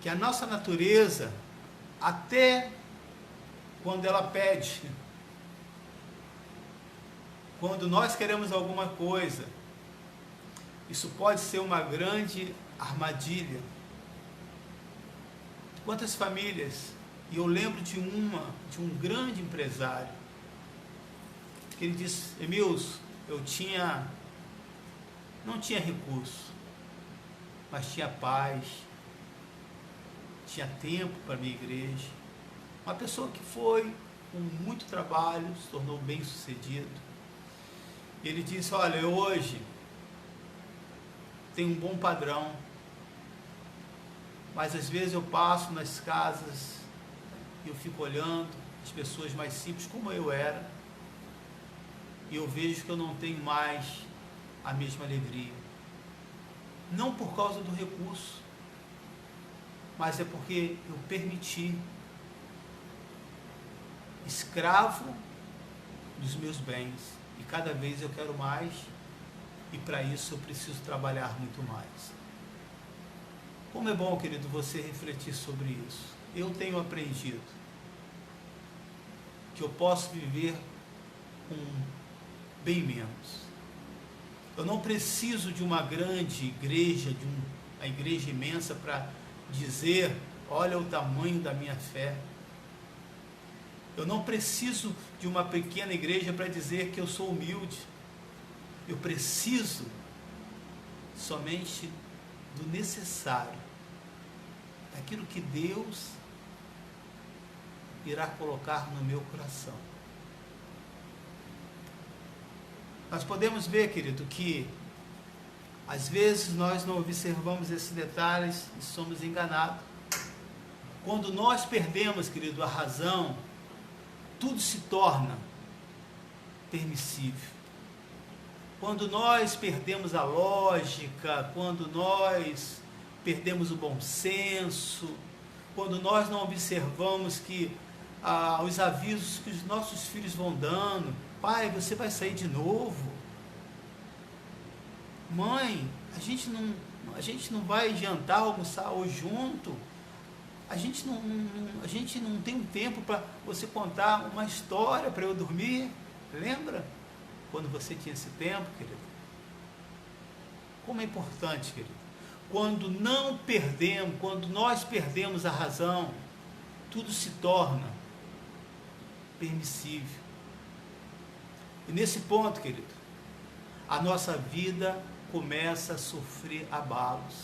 Que a nossa natureza, até quando ela pede, quando nós queremos alguma coisa, isso pode ser uma grande armadilha. Quantas famílias, e eu lembro de um grande empresário, que ele disse: Emilson, eu não tinha recurso, mas tinha paz, tinha tempo para a minha igreja, uma pessoa que foi com muito trabalho, se tornou bem sucedido. Ele disse, olha, eu hoje tenho um bom padrão, mas às vezes eu passo nas casas e eu fico olhando as pessoas mais simples como eu era, e eu vejo que eu não tenho mais a mesma alegria. Não por causa do recurso, mas é porque eu permiti, escravo dos meus bens, e cada vez eu quero mais, e para isso eu preciso trabalhar muito mais. Como é bom, querido, você refletir sobre isso. Eu tenho aprendido que eu posso viver com bem menos. Eu não preciso de uma grande igreja, de uma igreja imensa para dizer, olha o tamanho da minha fé. Eu não preciso de uma pequena igreja para dizer que eu sou humilde. Eu preciso somente do necessário, daquilo que Deus irá colocar no meu coração. Nós podemos ver, querido, que às vezes nós não observamos esses detalhes e somos enganados. Quando nós perdemos, querido, a razão, tudo se torna permissível. Quando nós perdemos a lógica, quando nós perdemos o bom senso, quando nós não observamos que os avisos que os nossos filhos vão dando, pai, você vai sair de novo, mãe, a gente não vai jantar, almoçar hoje junto, a gente não tem um tempo para você contar uma história para eu dormir, lembra? Quando você tinha esse tempo, querido. Como é importante, querido. Quando nós perdemos a razão, tudo se torna permissível. E nesse ponto, querido, a nossa vida começa a sofrer abalos.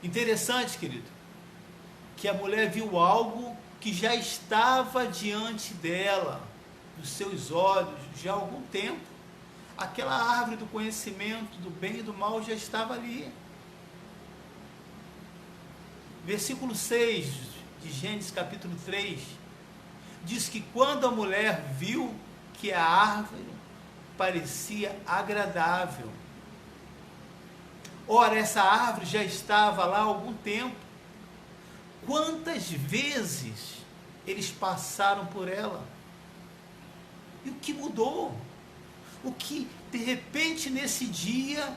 Interessante, querido, que a mulher viu algo que já estava diante dela, dos seus olhos, já há algum tempo. Aquela árvore do conhecimento do bem e do mal já estava ali. Versículo 6 de Gênesis capítulo 3 diz que quando a mulher viu que a árvore parecia agradável, ora, essa árvore já estava lá há algum tempo. Quantas vezes eles passaram por ela? E o que mudou? O que, de repente, nesse dia,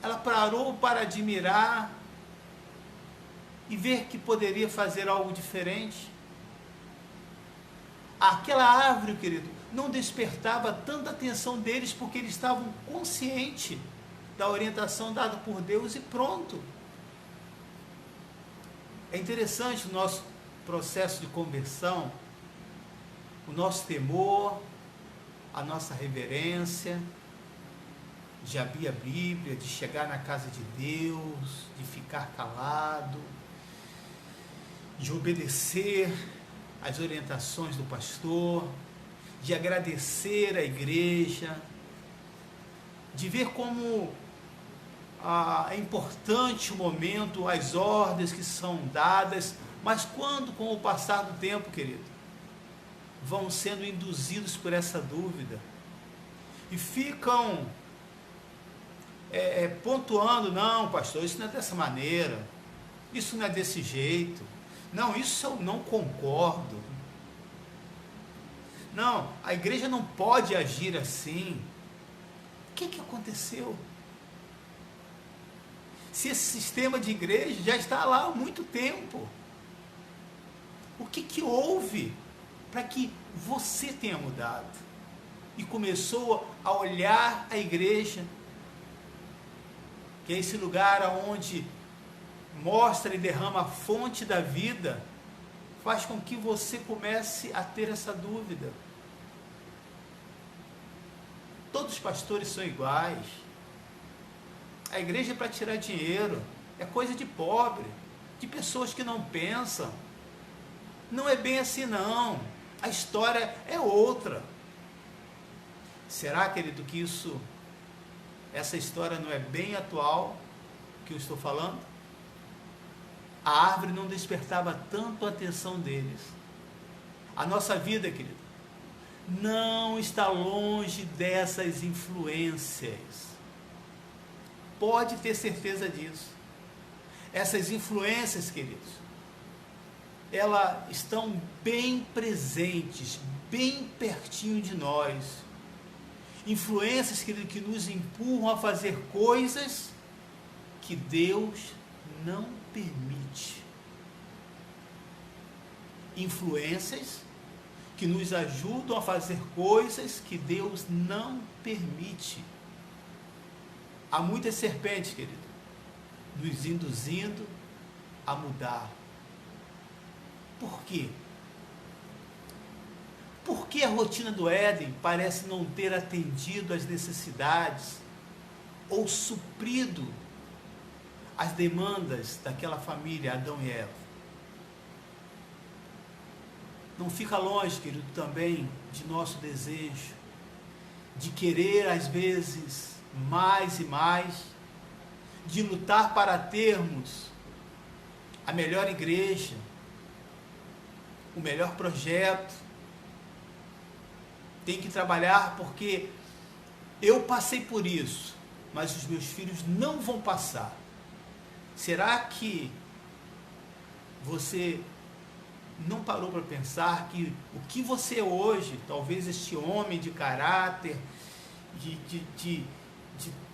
ela parou para admirar e ver que poderia fazer algo diferente? Aquela árvore, querido, não despertava tanta atenção deles porque eles estavam conscientes da orientação dada por Deus e pronto. É interessante o nosso processo de conversão, o nosso temor, a nossa reverência, de abrir a Bíblia, de chegar na casa de Deus, de ficar calado, de obedecer às orientações do pastor, de agradecer à igreja, de ver como é importante o momento, as ordens que são dadas, mas quando, com o passar do tempo, querido, vão sendo induzidos por essa dúvida e ficam pontuando, não, pastor, isso não é dessa maneira, isso não é desse jeito, não, isso eu não concordo, não, a igreja não pode agir assim. O que aconteceu? Se esse sistema de igreja já está lá há muito tempo, o que houve para que você tenha mudado e começou a olhar a igreja, que é esse lugar onde mostra e derrama a fonte da vida, faz com que você comece a ter essa dúvida? Todos os pastores são iguais. A igreja é para tirar dinheiro, é coisa de pobre, de pessoas que não pensam. Não é bem assim não. A história é outra. Será, querido, que essa história não é bem atual que eu estou falando? A árvore não despertava tanto a atenção deles. A nossa vida, querido, não está longe dessas influências. Pode ter certeza disso. Essas influências, queridos, elas estão bem presentes, bem pertinho de nós. Influências, querido, que nos empurram a fazer coisas que Deus não permite. Influências que nos ajudam a fazer coisas que Deus não permite. Há muitas serpentes, querido, nos induzindo a mudar. Por quê? Por que a rotina do Éden parece não ter atendido às necessidades ou suprido as demandas daquela família, Adão e Eva? Não fica longe, querido, também de nosso desejo de querer, às vezes, mais e mais, de lutar para termos a melhor igreja, o melhor projeto. Tem que trabalhar porque eu passei por isso, mas os meus filhos não vão passar. Será que você não parou para pensar que o que você é hoje, talvez este homem de caráter, de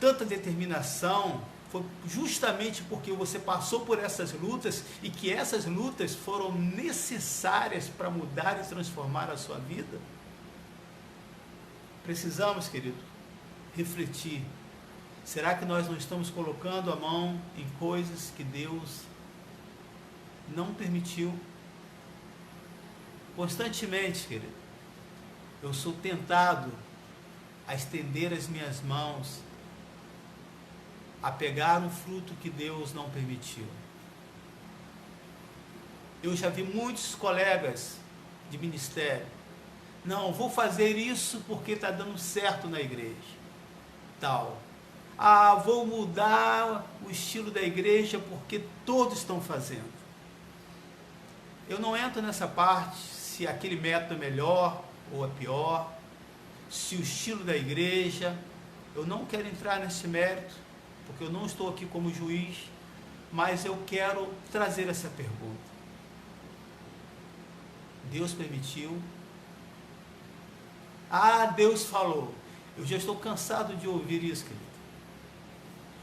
tanta determinação, foi justamente porque você passou por essas lutas e que essas lutas foram necessárias para mudar e transformar a sua vida? Precisamos, querido, refletir. Será que nós não estamos colocando a mão em coisas que Deus não permitiu? Constantemente, querido, eu sou tentado a estender as minhas mãos, a pegar um fruto que Deus não permitiu. Eu já vi muitos colegas de ministério: não, vou fazer isso porque está dando certo na igreja, tal. Ah, vou mudar o estilo da igreja porque todos estão fazendo. Eu não entro nessa parte, se aquele método é melhor ou é pior, se o estilo da igreja, eu não quero entrar nesse mérito, porque eu não estou aqui como juiz, mas eu quero trazer essa pergunta. Deus permitiu? Ah, Deus falou. Eu já estou cansado de ouvir isso, querido.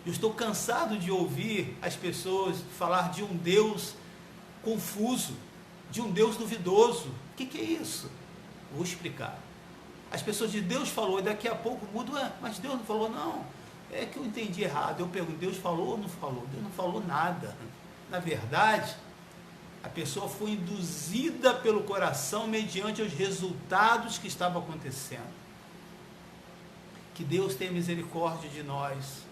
Eu estou cansado de ouvir as pessoas falar de um Deus confuso, de um Deus duvidoso. O que é isso? Vou explicar. As pessoas dizem: Deus falou, e daqui a pouco muda, mas Deus não falou. Não, é que eu entendi errado. Eu pergunto: Deus falou ou não falou? Deus não falou nada. Na verdade, a pessoa foi induzida pelo coração mediante os resultados que estavam acontecendo. Que Deus tenha misericórdia de nós.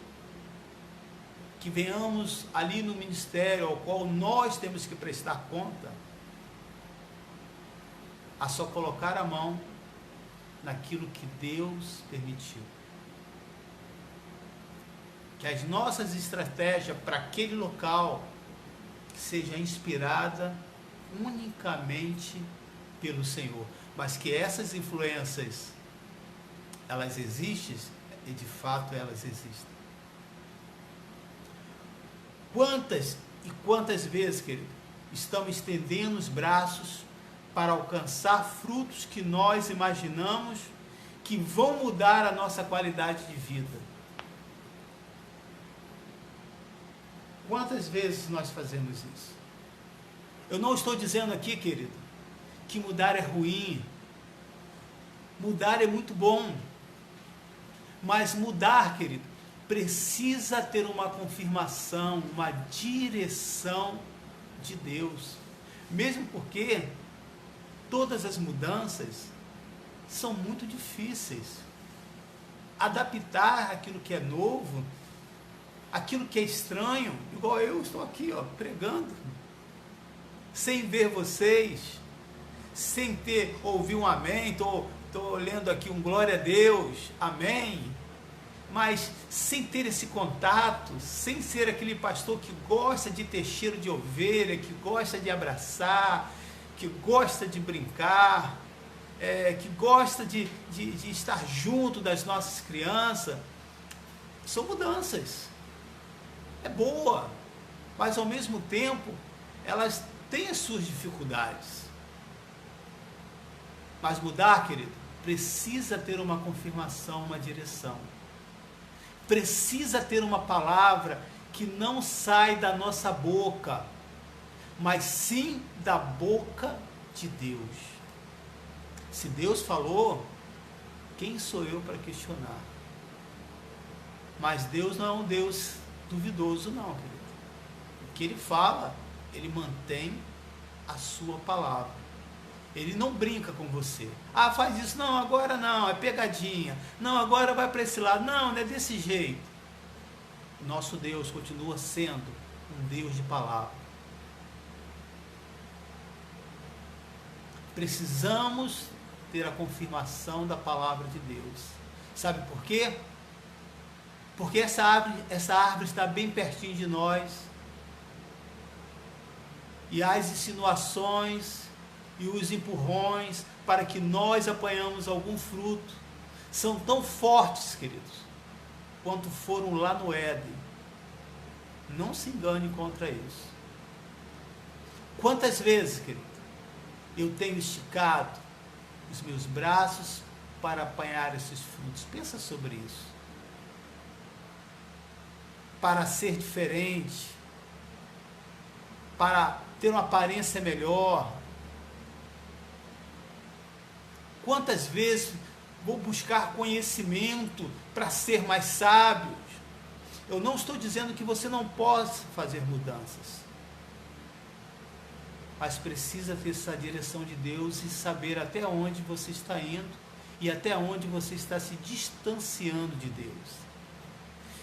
Que venhamos ali no ministério ao qual nós temos que prestar conta, a só colocar a mão naquilo que Deus permitiu. Que as nossas estratégias para aquele local seja inspirada unicamente pelo Senhor, mas que essas influências, elas existem, e de fato elas existem. Quantas e quantas vezes, querido, estamos estendendo os braços para alcançar frutos que nós imaginamos que vão mudar a nossa qualidade de vida? Quantas vezes nós fazemos isso? Eu não estou dizendo aqui, querido, que mudar é ruim. Mudar é muito bom. Mas mudar, querido, precisa ter uma confirmação, uma direção de Deus. Mesmo porque todas as mudanças são muito difíceis. Adaptar aquilo que é novo, aquilo que é estranho, igual eu estou aqui, pregando, sem ver vocês, sem ter ouvido um amém, estou lendo aqui um glória a Deus, amém, mas sem ter esse contato, sem ser aquele pastor que gosta de ter cheiro de ovelha, que gosta de abraçar, que gosta de brincar, que gosta de estar junto das nossas crianças, são mudanças. É boa, mas ao mesmo tempo elas têm as suas dificuldades. Mas mudar, querido, precisa ter uma confirmação, uma direção. Precisa ter uma palavra que não sai da nossa boca, mas sim da boca de Deus. Se Deus falou, quem sou eu para questionar? Mas Deus não é um Deus duvidoso, não, querido. O que Ele fala, Ele mantém a sua palavra. Ele não brinca com você. Ah, faz isso. Não, agora não, é pegadinha. Não, agora vai para esse lado. Não, não é desse jeito. Nosso Deus continua sendo um Deus de palavra. Precisamos ter a confirmação da palavra de Deus. Sabe por quê? Porque essa árvore está bem pertinho de nós. E as insinuações e os empurrões para que nós apanhamos algum fruto são tão fortes, queridos, quanto foram lá no Éden. Não se engane contra isso. Quantas vezes, querido, eu tenho esticado os meus braços para apanhar esses frutos? Pensa sobre isso. Para ser diferente, para ter uma aparência melhor. Quantas vezes vou buscar conhecimento para ser mais sábio? Eu não estou dizendo que você não possa fazer mudanças, mas precisa ter essa direção de Deus e saber até onde você está indo e até onde você está se distanciando de Deus.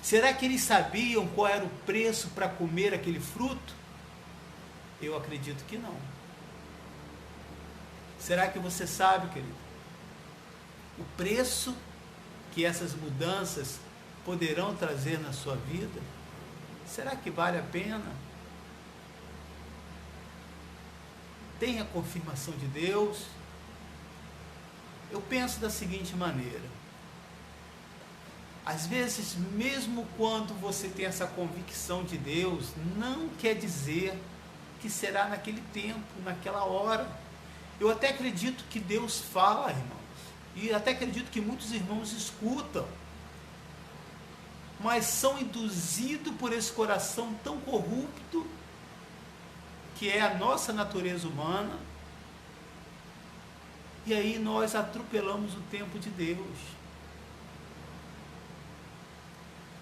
Será que eles sabiam qual era o preço para comer aquele fruto? Eu acredito que não. Será que você sabe, querido, o preço que essas mudanças poderão trazer na sua vida? Será que vale a pena? Tem a confirmação de Deus? Eu penso da seguinte maneira: às vezes, mesmo quando você tem essa convicção de Deus, não quer dizer que será naquele tempo, naquela hora. Eu até acredito que Deus fala, irmãos, e até acredito que muitos irmãos escutam, mas são induzidos por esse coração tão corrupto, que é a nossa natureza humana, e aí nós atropelamos o tempo de Deus.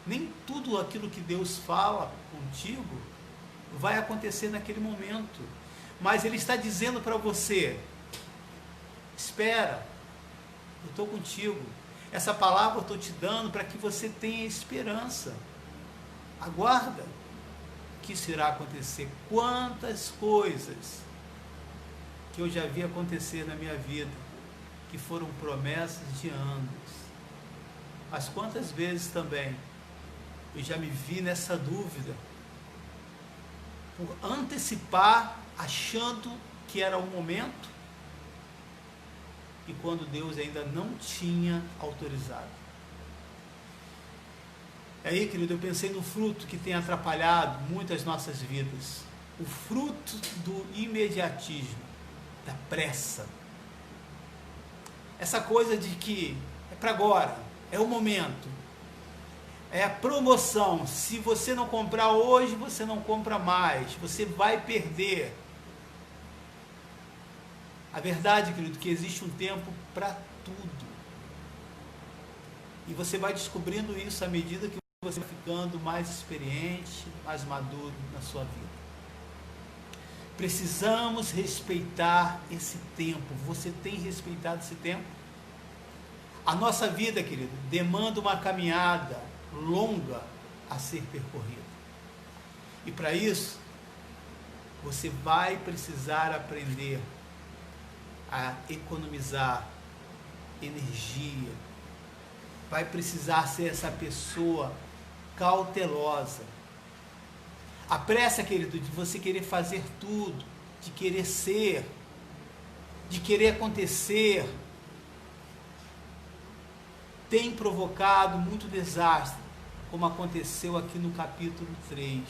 Nem tudo aquilo que Deus fala contigo vai acontecer naquele momento, mas Ele está dizendo para você: espera, eu estou contigo, essa palavra eu estou te dando para que você tenha esperança, aguarda, que isso irá acontecer. Quantas coisas que eu já vi acontecer na minha vida, que foram promessas de anos, mas quantas vezes também eu já me vi nessa dúvida, por antecipar, achando que era o momento, e quando Deus ainda não tinha autorizado. Aí, querido, eu pensei no fruto que tem atrapalhado muitas nossas vidas. O fruto do imediatismo, da pressa. Essa coisa de que é para agora, é o momento, é a promoção. Se você não comprar hoje, você não compra mais, você vai perder. A verdade, querido, é que existe um tempo para tudo. E você vai descobrindo isso à medida que você vai ficando mais experiente, mais maduro na sua vida. Precisamos respeitar esse tempo. Você tem respeitado esse tempo? A nossa vida, querido, demanda uma caminhada longa a ser percorrida. E para isso, você vai precisar aprender a economizar energia, vai precisar ser essa pessoa cautelosa. A pressa, querido, de você querer fazer tudo, de querer ser, de querer acontecer, tem provocado muito desastre, como aconteceu aqui no capítulo 3.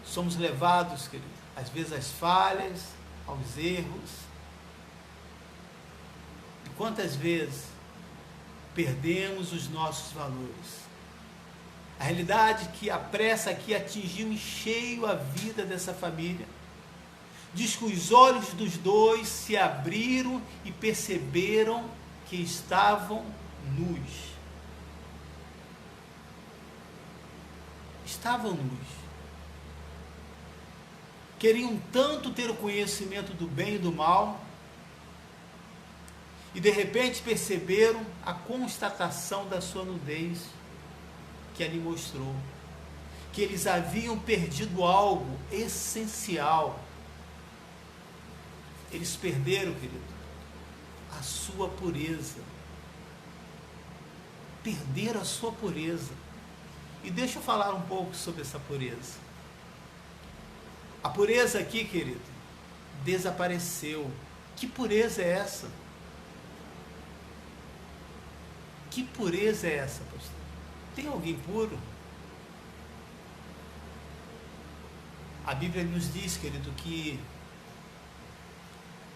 Somos levados, querido, às vezes às falhas, aos erros. E quantas vezes perdemos os nossos valores? A realidade é que a pressa aqui atingiu em cheio a vida dessa família. Diz que os olhos dos dois se abriram e perceberam que estavam nus. Estavam nus. Queriam tanto ter o conhecimento do bem e do mal, e de repente perceberam a constatação da sua nudez, que ali mostrou que eles haviam perdido algo essencial. Eles perderam, querido, a sua pureza. Perderam a sua pureza. E deixa eu falar um pouco sobre essa pureza. A pureza aqui, querido, desapareceu. Que pureza é essa? Que pureza é essa, pastor? Tem alguém puro? A Bíblia nos diz, querido, que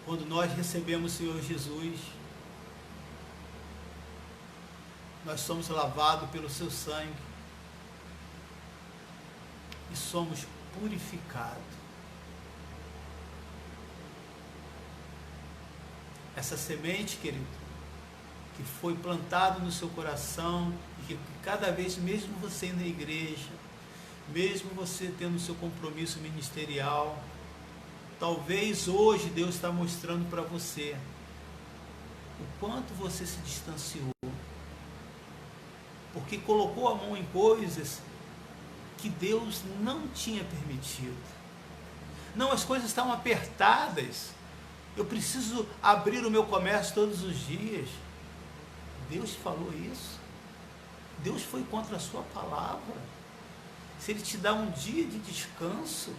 quando nós recebemos o Senhor Jesus, nós somos lavados pelo seu sangue e somos purificados. Essa semente, querido, que foi plantado no seu coração, e que cada vez, mesmo você indo à igreja, mesmo você tendo o seu compromisso ministerial, talvez hoje Deus está mostrando para você o quanto você se distanciou, porque colocou a mão em coisas que Deus não tinha permitido. Não, as coisas estavam apertadas, eu preciso abrir o meu comércio todos os dias. Deus falou isso? Deus foi contra a sua palavra? Se Ele te dá um dia de descanso?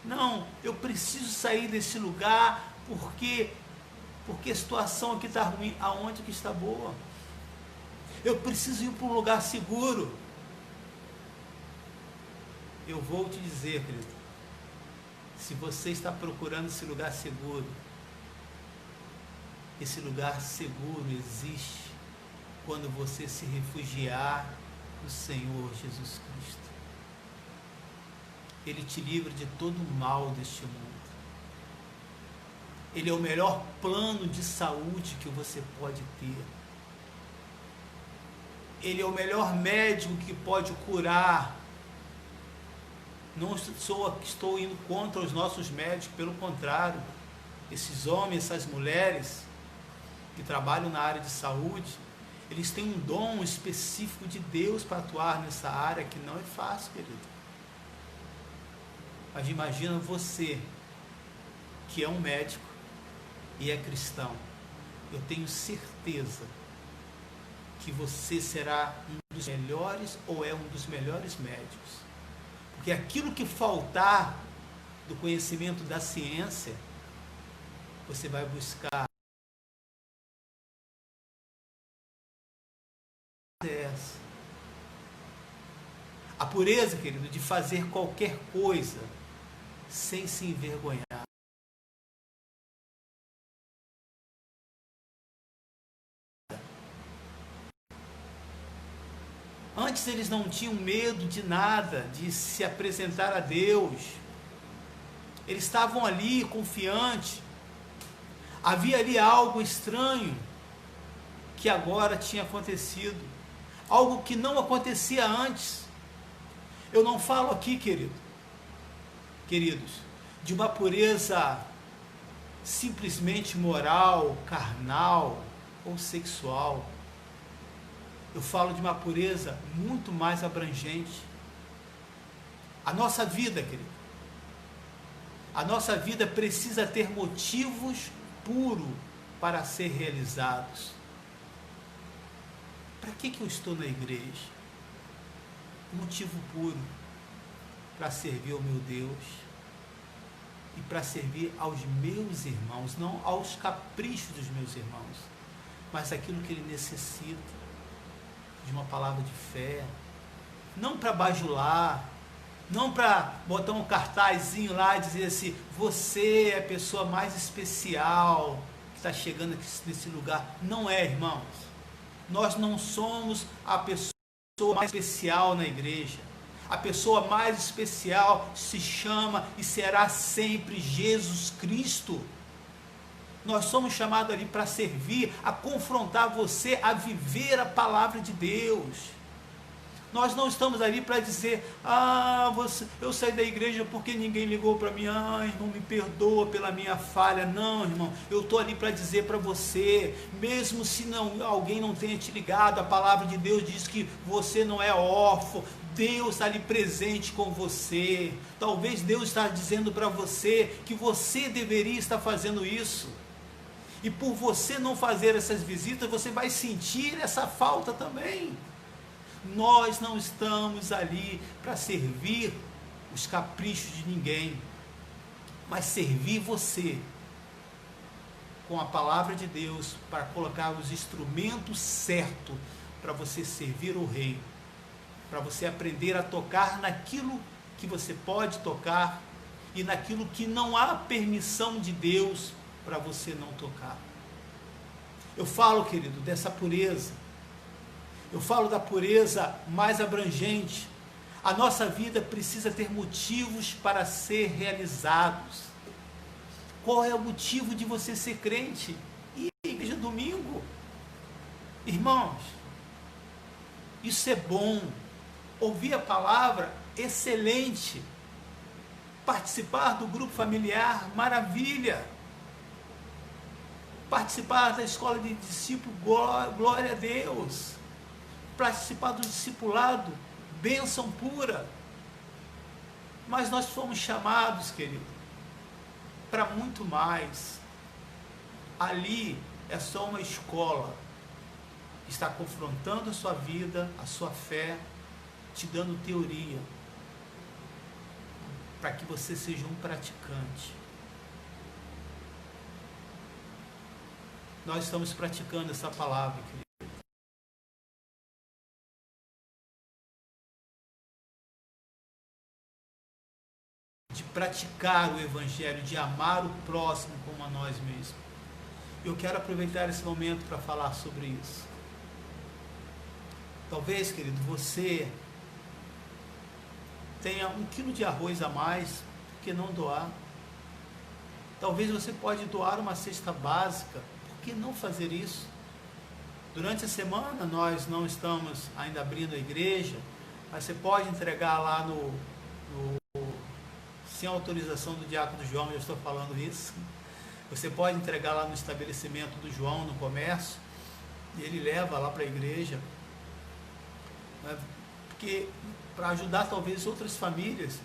Não, eu preciso sair desse lugar porque a situação aqui está ruim. Aonde que está boa? Eu preciso ir para um lugar seguro. Eu vou te dizer, querido, se você está procurando esse lugar seguro existe quando você se refugiar no Senhor Jesus Cristo. Ele te livra de todo o mal deste mundo. Ele é o melhor plano de saúde que você pode ter. Ele é o melhor médico que pode curar. Não estou indo contra os nossos médicos, pelo contrário, esses homens, essas mulheres que trabalham na área de saúde, eles têm um dom específico de Deus para atuar nessa área, que não é fácil, querido. Mas imagina você, que é um médico e é cristão, eu tenho certeza que você será um dos melhores, ou é um dos melhores médicos. Porque aquilo que faltar do conhecimento da ciência, você vai buscar. A pureza, querido, de fazer qualquer coisa sem se envergonhar. Antes eles não tinham medo de nada, de se apresentar a Deus. Eles estavam ali confiantes. Havia ali algo estranho que agora tinha acontecido. Algo que não acontecia antes. Eu não falo aqui, queridos, de uma pureza simplesmente moral, carnal ou sexual. Eu falo de uma pureza muito mais abrangente, A nossa vida, querido, a nossa vida precisa ter motivos puros para ser realizados. Para que eu estou na igreja? Motivo puro para servir ao meu Deus e para servir aos meus irmãos, não aos caprichos dos meus irmãos, mas aquilo que ele necessita, de uma palavra de fé, não para bajular, não para botar um cartazinho lá e dizer assim, você é a pessoa mais especial que está chegando aqui nesse lugar. Não é, irmãos. Nós não somos a pessoa mais especial na igreja. A pessoa mais especial se chama e será sempre Jesus Cristo. Nós somos chamados ali para servir, a confrontar você, a viver a palavra de Deus. Nós não estamos ali para dizer, eu saí da igreja porque ninguém ligou para mim, irmão, me perdoa pela minha falha. Não, irmão, eu estou ali para dizer para você, mesmo se alguém não tenha te ligado, a palavra de Deus diz que você não é órfão, Deus está ali presente com você. Talvez Deus está dizendo para você que você deveria estar fazendo isso. E por você não fazer essas visitas, você vai sentir essa falta também. Nós não estamos ali para servir os caprichos de ninguém, mas servir você com a palavra de Deus para colocar os instrumentos certos para você servir o Rei, para você aprender a tocar naquilo que você pode tocar e naquilo que não há permissão de Deus para você não tocar. Eu falo, querido, dessa pureza. Eu falo da pureza mais abrangente. A nossa vida precisa ter motivos para ser realizados. Qual é o motivo de você ser crente? Ir à igreja domingo. Irmãos, isso é bom. Ouvir a palavra, excelente. Participar do grupo familiar, maravilha. Participar da escola de discípulo, glória a Deus. Participar do discipulado, bênção pura. Mas nós fomos chamados, querido, para muito mais. Ali é só uma escola. Está confrontando a sua vida, a sua fé, te dando teoria, para que você seja um praticante. Nós estamos praticando essa palavra, querido. De praticar o Evangelho, de amar o próximo como a nós mesmos. Eu quero aproveitar esse momento para falar sobre isso. Talvez, querido, você tenha 1 quilo de arroz a mais, por que não doar? Talvez você pode doar uma cesta básica, por que não fazer isso? Durante a semana nós não estamos ainda abrindo a igreja, mas você pode entregar lá sem autorização do diácono João, eu estou falando isso, você pode entregar lá no estabelecimento do João, no comércio, e ele leva lá para a igreja, né? Porque para ajudar talvez outras famílias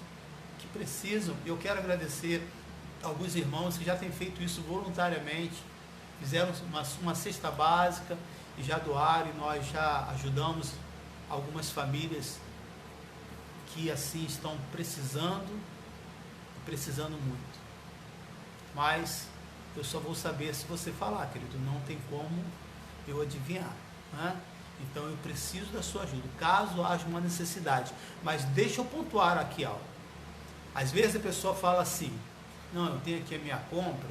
que precisam. Eu quero agradecer alguns irmãos que já têm feito isso voluntariamente, fizeram uma cesta básica e já doaram, e nós já ajudamos algumas famílias que assim estão precisando muito. Mas eu só vou saber se você falar, querido, não tem como eu adivinhar, né? Então eu preciso da sua ajuda, caso haja uma necessidade. Mas deixa eu pontuar aqui algo. Às vezes a pessoa fala assim, não, eu tenho aqui a minha compra,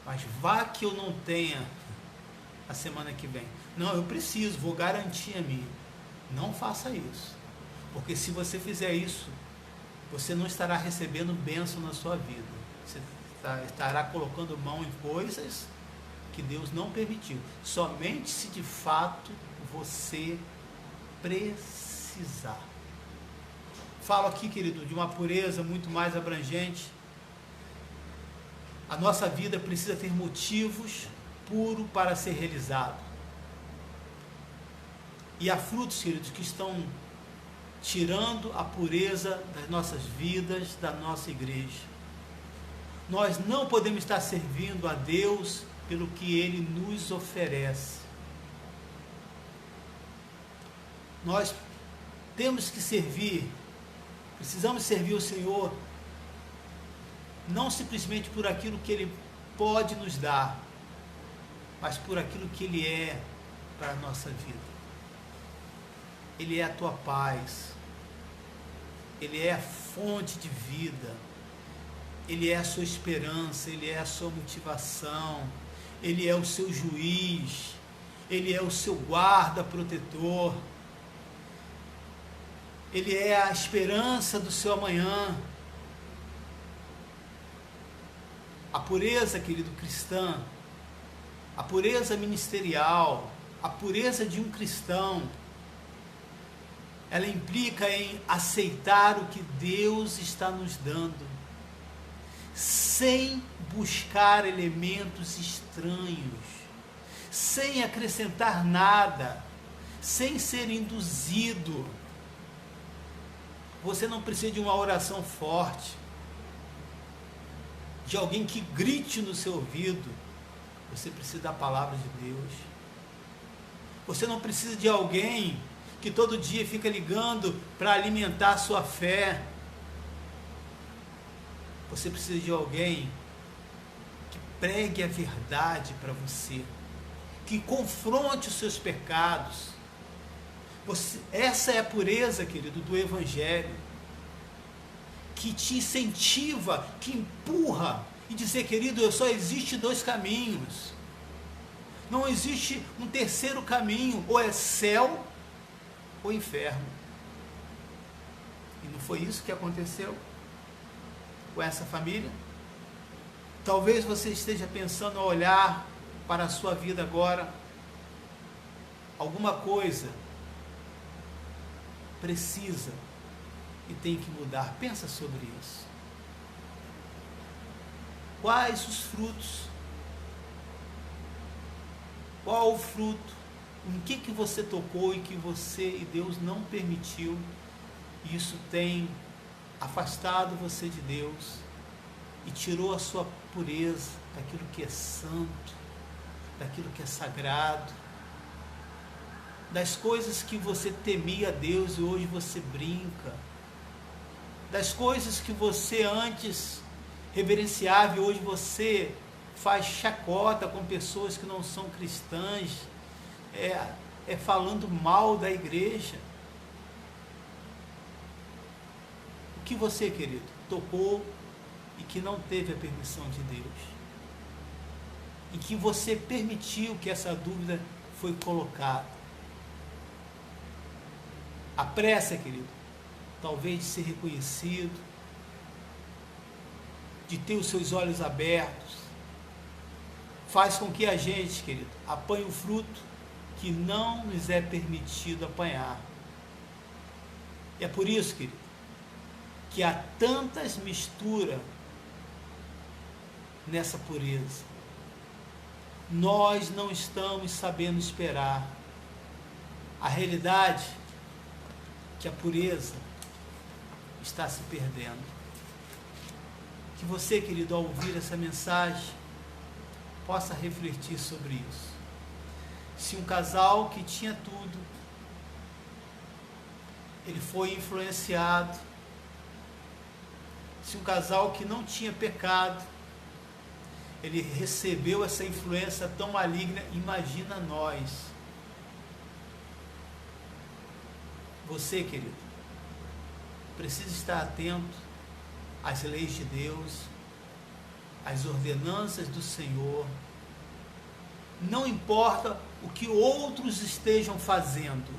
mas vá que eu não tenha a semana que vem. Não, eu preciso, vou garantir a minha. Não faça isso, porque se você fizer isso, você não estará recebendo bênção na sua vida. Você estará colocando mão em coisas que Deus não permitiu. Somente se de fato você precisar. Falo aqui, querido, de uma pureza muito mais abrangente. A nossa vida precisa ter motivos puros para ser realizado. E há frutos, queridos, que estão tirando a pureza das nossas vidas, da nossa igreja. Nós não podemos estar servindo a Deus pelo que Ele nos oferece. Nós temos que servir, precisamos servir o Senhor, não simplesmente por aquilo que Ele pode nos dar, mas por aquilo que Ele é para a nossa vida. Ele é a tua paz, Ele é a fonte de vida, Ele é a sua esperança, Ele é a sua motivação, Ele é o seu juiz, Ele é o seu guarda protetor, Ele é a esperança do seu amanhã. A pureza, querido cristã, a pureza ministerial, a pureza de um cristão, ela implica em aceitar o que Deus está nos dando, sem buscar elementos estranhos, sem acrescentar nada, sem ser induzido. Você não precisa de uma oração forte, de alguém que grite no seu ouvido. Você precisa da palavra de Deus. Você não precisa de alguém que todo dia fica ligando para alimentar a sua fé. Você precisa de alguém que pregue a verdade para você, que confronte os seus pecados. Essa é a pureza, querido, do Evangelho, que te incentiva, que empurra, e dizer, querido, só existe dois caminhos, não existe um terceiro caminho, ou é céu ou inferno. E não foi isso que aconteceu com essa família? Talvez você esteja pensando a olhar para a sua vida agora, alguma coisa precisa e tem que mudar. Pensa sobre isso. Quais os frutos? Qual o fruto? Em que você tocou e que você e Deus não permitiu? E isso tem afastado você de Deus e tirou a sua pureza daquilo que é santo, daquilo que é sagrado, das coisas que você temia a Deus e hoje você brinca, das coisas que você antes reverenciava e hoje você faz chacota com pessoas que não são cristãs, falando mal da igreja. O que você, querido, tocou e que não teve a permissão de Deus? E que você permitiu que essa dúvida foi colocada? A pressa, querido, talvez de ser reconhecido, de ter os seus olhos abertos, faz com que a gente, querido, apanhe o fruto que não nos é permitido apanhar. E é por isso, querido, que há tantas misturas nessa pureza. Nós não estamos sabendo esperar. A realidade é que a pureza está se perdendo. Que você, querido, ao ouvir essa mensagem, possa refletir sobre isso. Se um casal que tinha tudo, ele foi influenciado, se um casal que não tinha pecado, ele recebeu essa influência tão maligna, imagina nós. Você, querido, precisa estar atento às leis de Deus, às ordenanças do Senhor. Não importa o que outros estejam fazendo.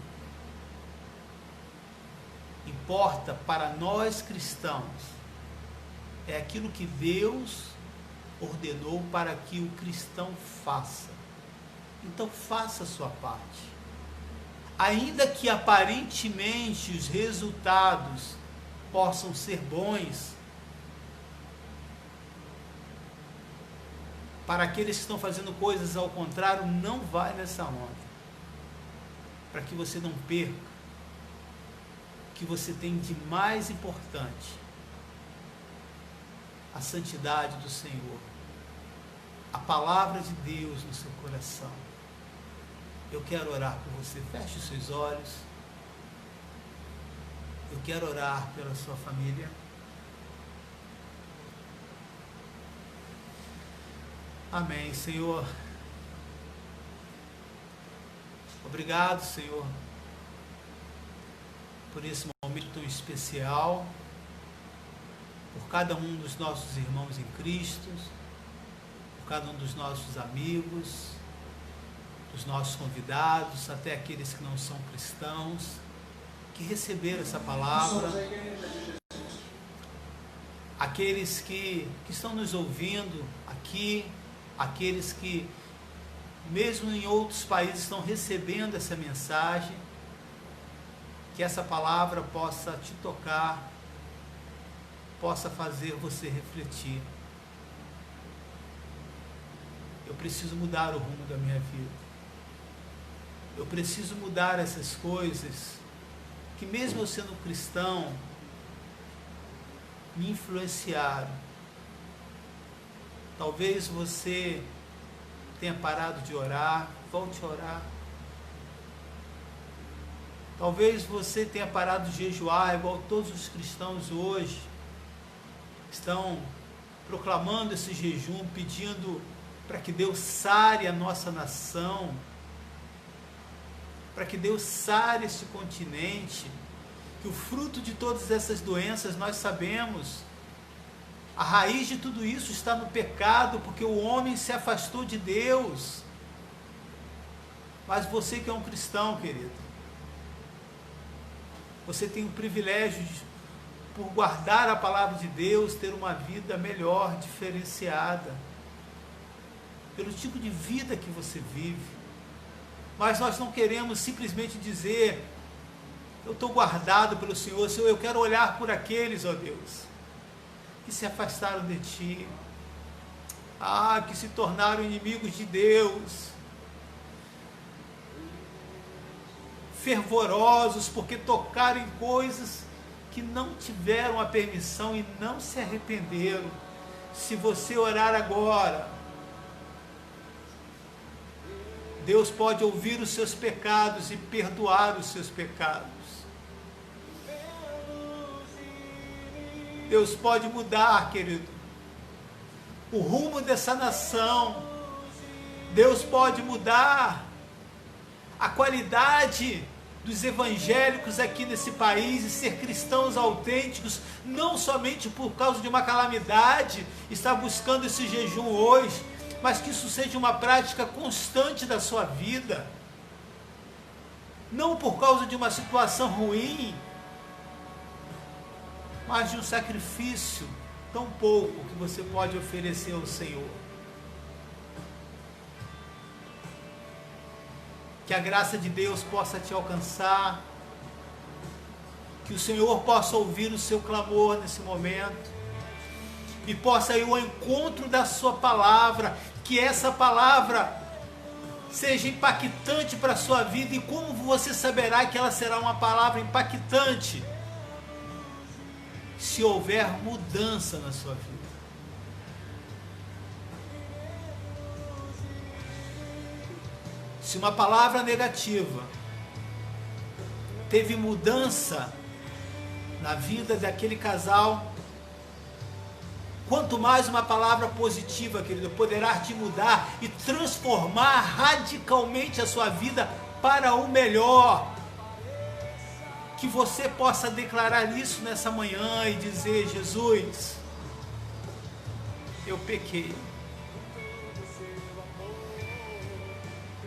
Importa para nós cristãos é aquilo que Deus ordenou para que o cristão faça. Então faça a sua parte. Ainda que aparentemente os resultados possam ser bons, para aqueles que estão fazendo coisas ao contrário, não vai nessa onda. Para que você não perca que você tem de mais importante: a santidade do Senhor, a palavra de Deus no seu coração. Eu quero orar por você. Feche os seus olhos. Eu quero orar pela sua família. Amém, Senhor. Obrigado, Senhor, por esse momento tão especial, por cada um dos nossos irmãos em Cristo, por cada um dos nossos amigos, dos nossos convidados, até aqueles que não são cristãos, que receberam essa palavra, aqueles que estão nos ouvindo aqui, aqueles que mesmo em outros países estão recebendo essa mensagem, que essa palavra possa te tocar, possa fazer você refletir. Eu preciso mudar o rumo da minha vida. Eu preciso mudar essas coisas que, mesmo eu sendo cristão, me influenciaram. Talvez você tenha parado de orar, volte a orar. Talvez você tenha parado de jejuar, igual todos os cristãos hoje estão proclamando esse jejum, pedindo para que Deus sare a nossa nação, para que Deus sare este continente, que o fruto de todas essas doenças, nós sabemos, a raiz de tudo isso está no pecado, porque o homem se afastou de Deus. Mas você que é um cristão, querido, você tem o privilégio de, por guardar a palavra de Deus, ter uma vida melhor, diferenciada, pelo tipo de vida que você vive. Mas nós não queremos simplesmente dizer: eu estou guardado pelo Senhor. Senhor, eu quero olhar por aqueles, ó Deus, que se afastaram de Ti, que se tornaram inimigos de Deus, fervorosos porque tocaram em coisas que não tiveram a permissão e não se arrependeram. Se você orar agora, Deus pode ouvir os seus pecados e perdoar os seus pecados. Deus pode mudar, querido, o rumo dessa nação. Deus pode mudar a qualidade dos evangélicos aqui nesse país e ser cristãos autênticos, não somente por causa de uma calamidade, estar buscando esse jejum hoje, mas que isso seja uma prática constante da sua vida, não por causa de uma situação ruim, mas de um sacrifício tão pouco que você pode oferecer ao Senhor. Que a graça de Deus possa te alcançar, que o Senhor possa ouvir o seu clamor nesse momento, e possa ir ao encontro da sua palavra, que essa palavra seja impactante para a sua vida. E como você saberá que ela será uma palavra impactante? Se houver mudança na sua vida. Se uma palavra negativa teve mudança na vida daquele casal, quanto mais uma palavra positiva, querido, poderá te mudar e transformar radicalmente a sua vida para o melhor. Que você possa declarar isso nessa manhã e dizer: Jesus, eu pequei.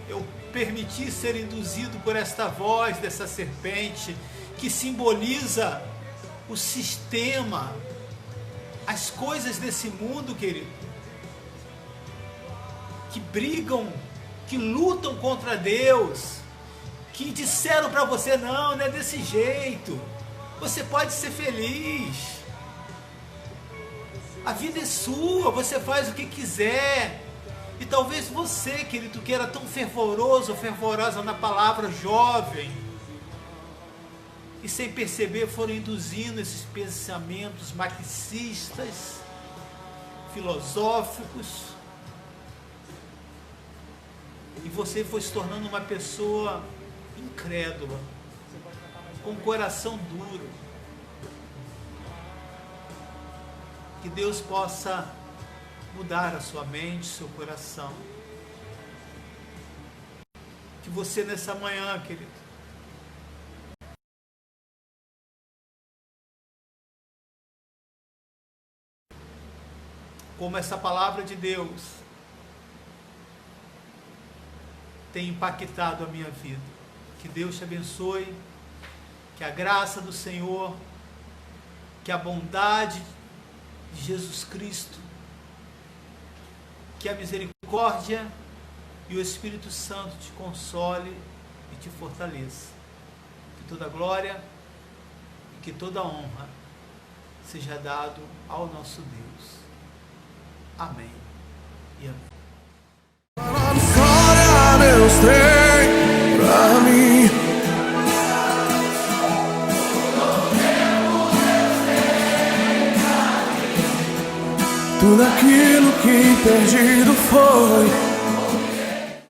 Eu permiti ser induzido por esta voz dessa serpente, que simboliza o sistema, as coisas desse mundo, querido, que brigam, que lutam contra Deus, que disseram para você: não é desse jeito, você pode ser feliz, a vida é sua, você faz o que quiser. E talvez você, querido, que era tão fervoroso ou fervorosa na palavra, jovem, e sem perceber foram induzindo esses pensamentos marxistas, filosóficos, e você foi se tornando uma pessoa incrédula, com um coração duro. Que Deus possa mudar a sua mente, seu coração. Que você nessa manhã, querido, como essa palavra de Deus tem impactado a minha vida. Que Deus te abençoe, que a graça do Senhor, que a bondade de Jesus Cristo, que a misericórdia e o Espírito Santo te console e te fortaleça. Que toda glória e que toda honra seja dado ao nosso Deus. Amém e amém. Glória Deus tem pra mim. Tudo aquilo que perdido foi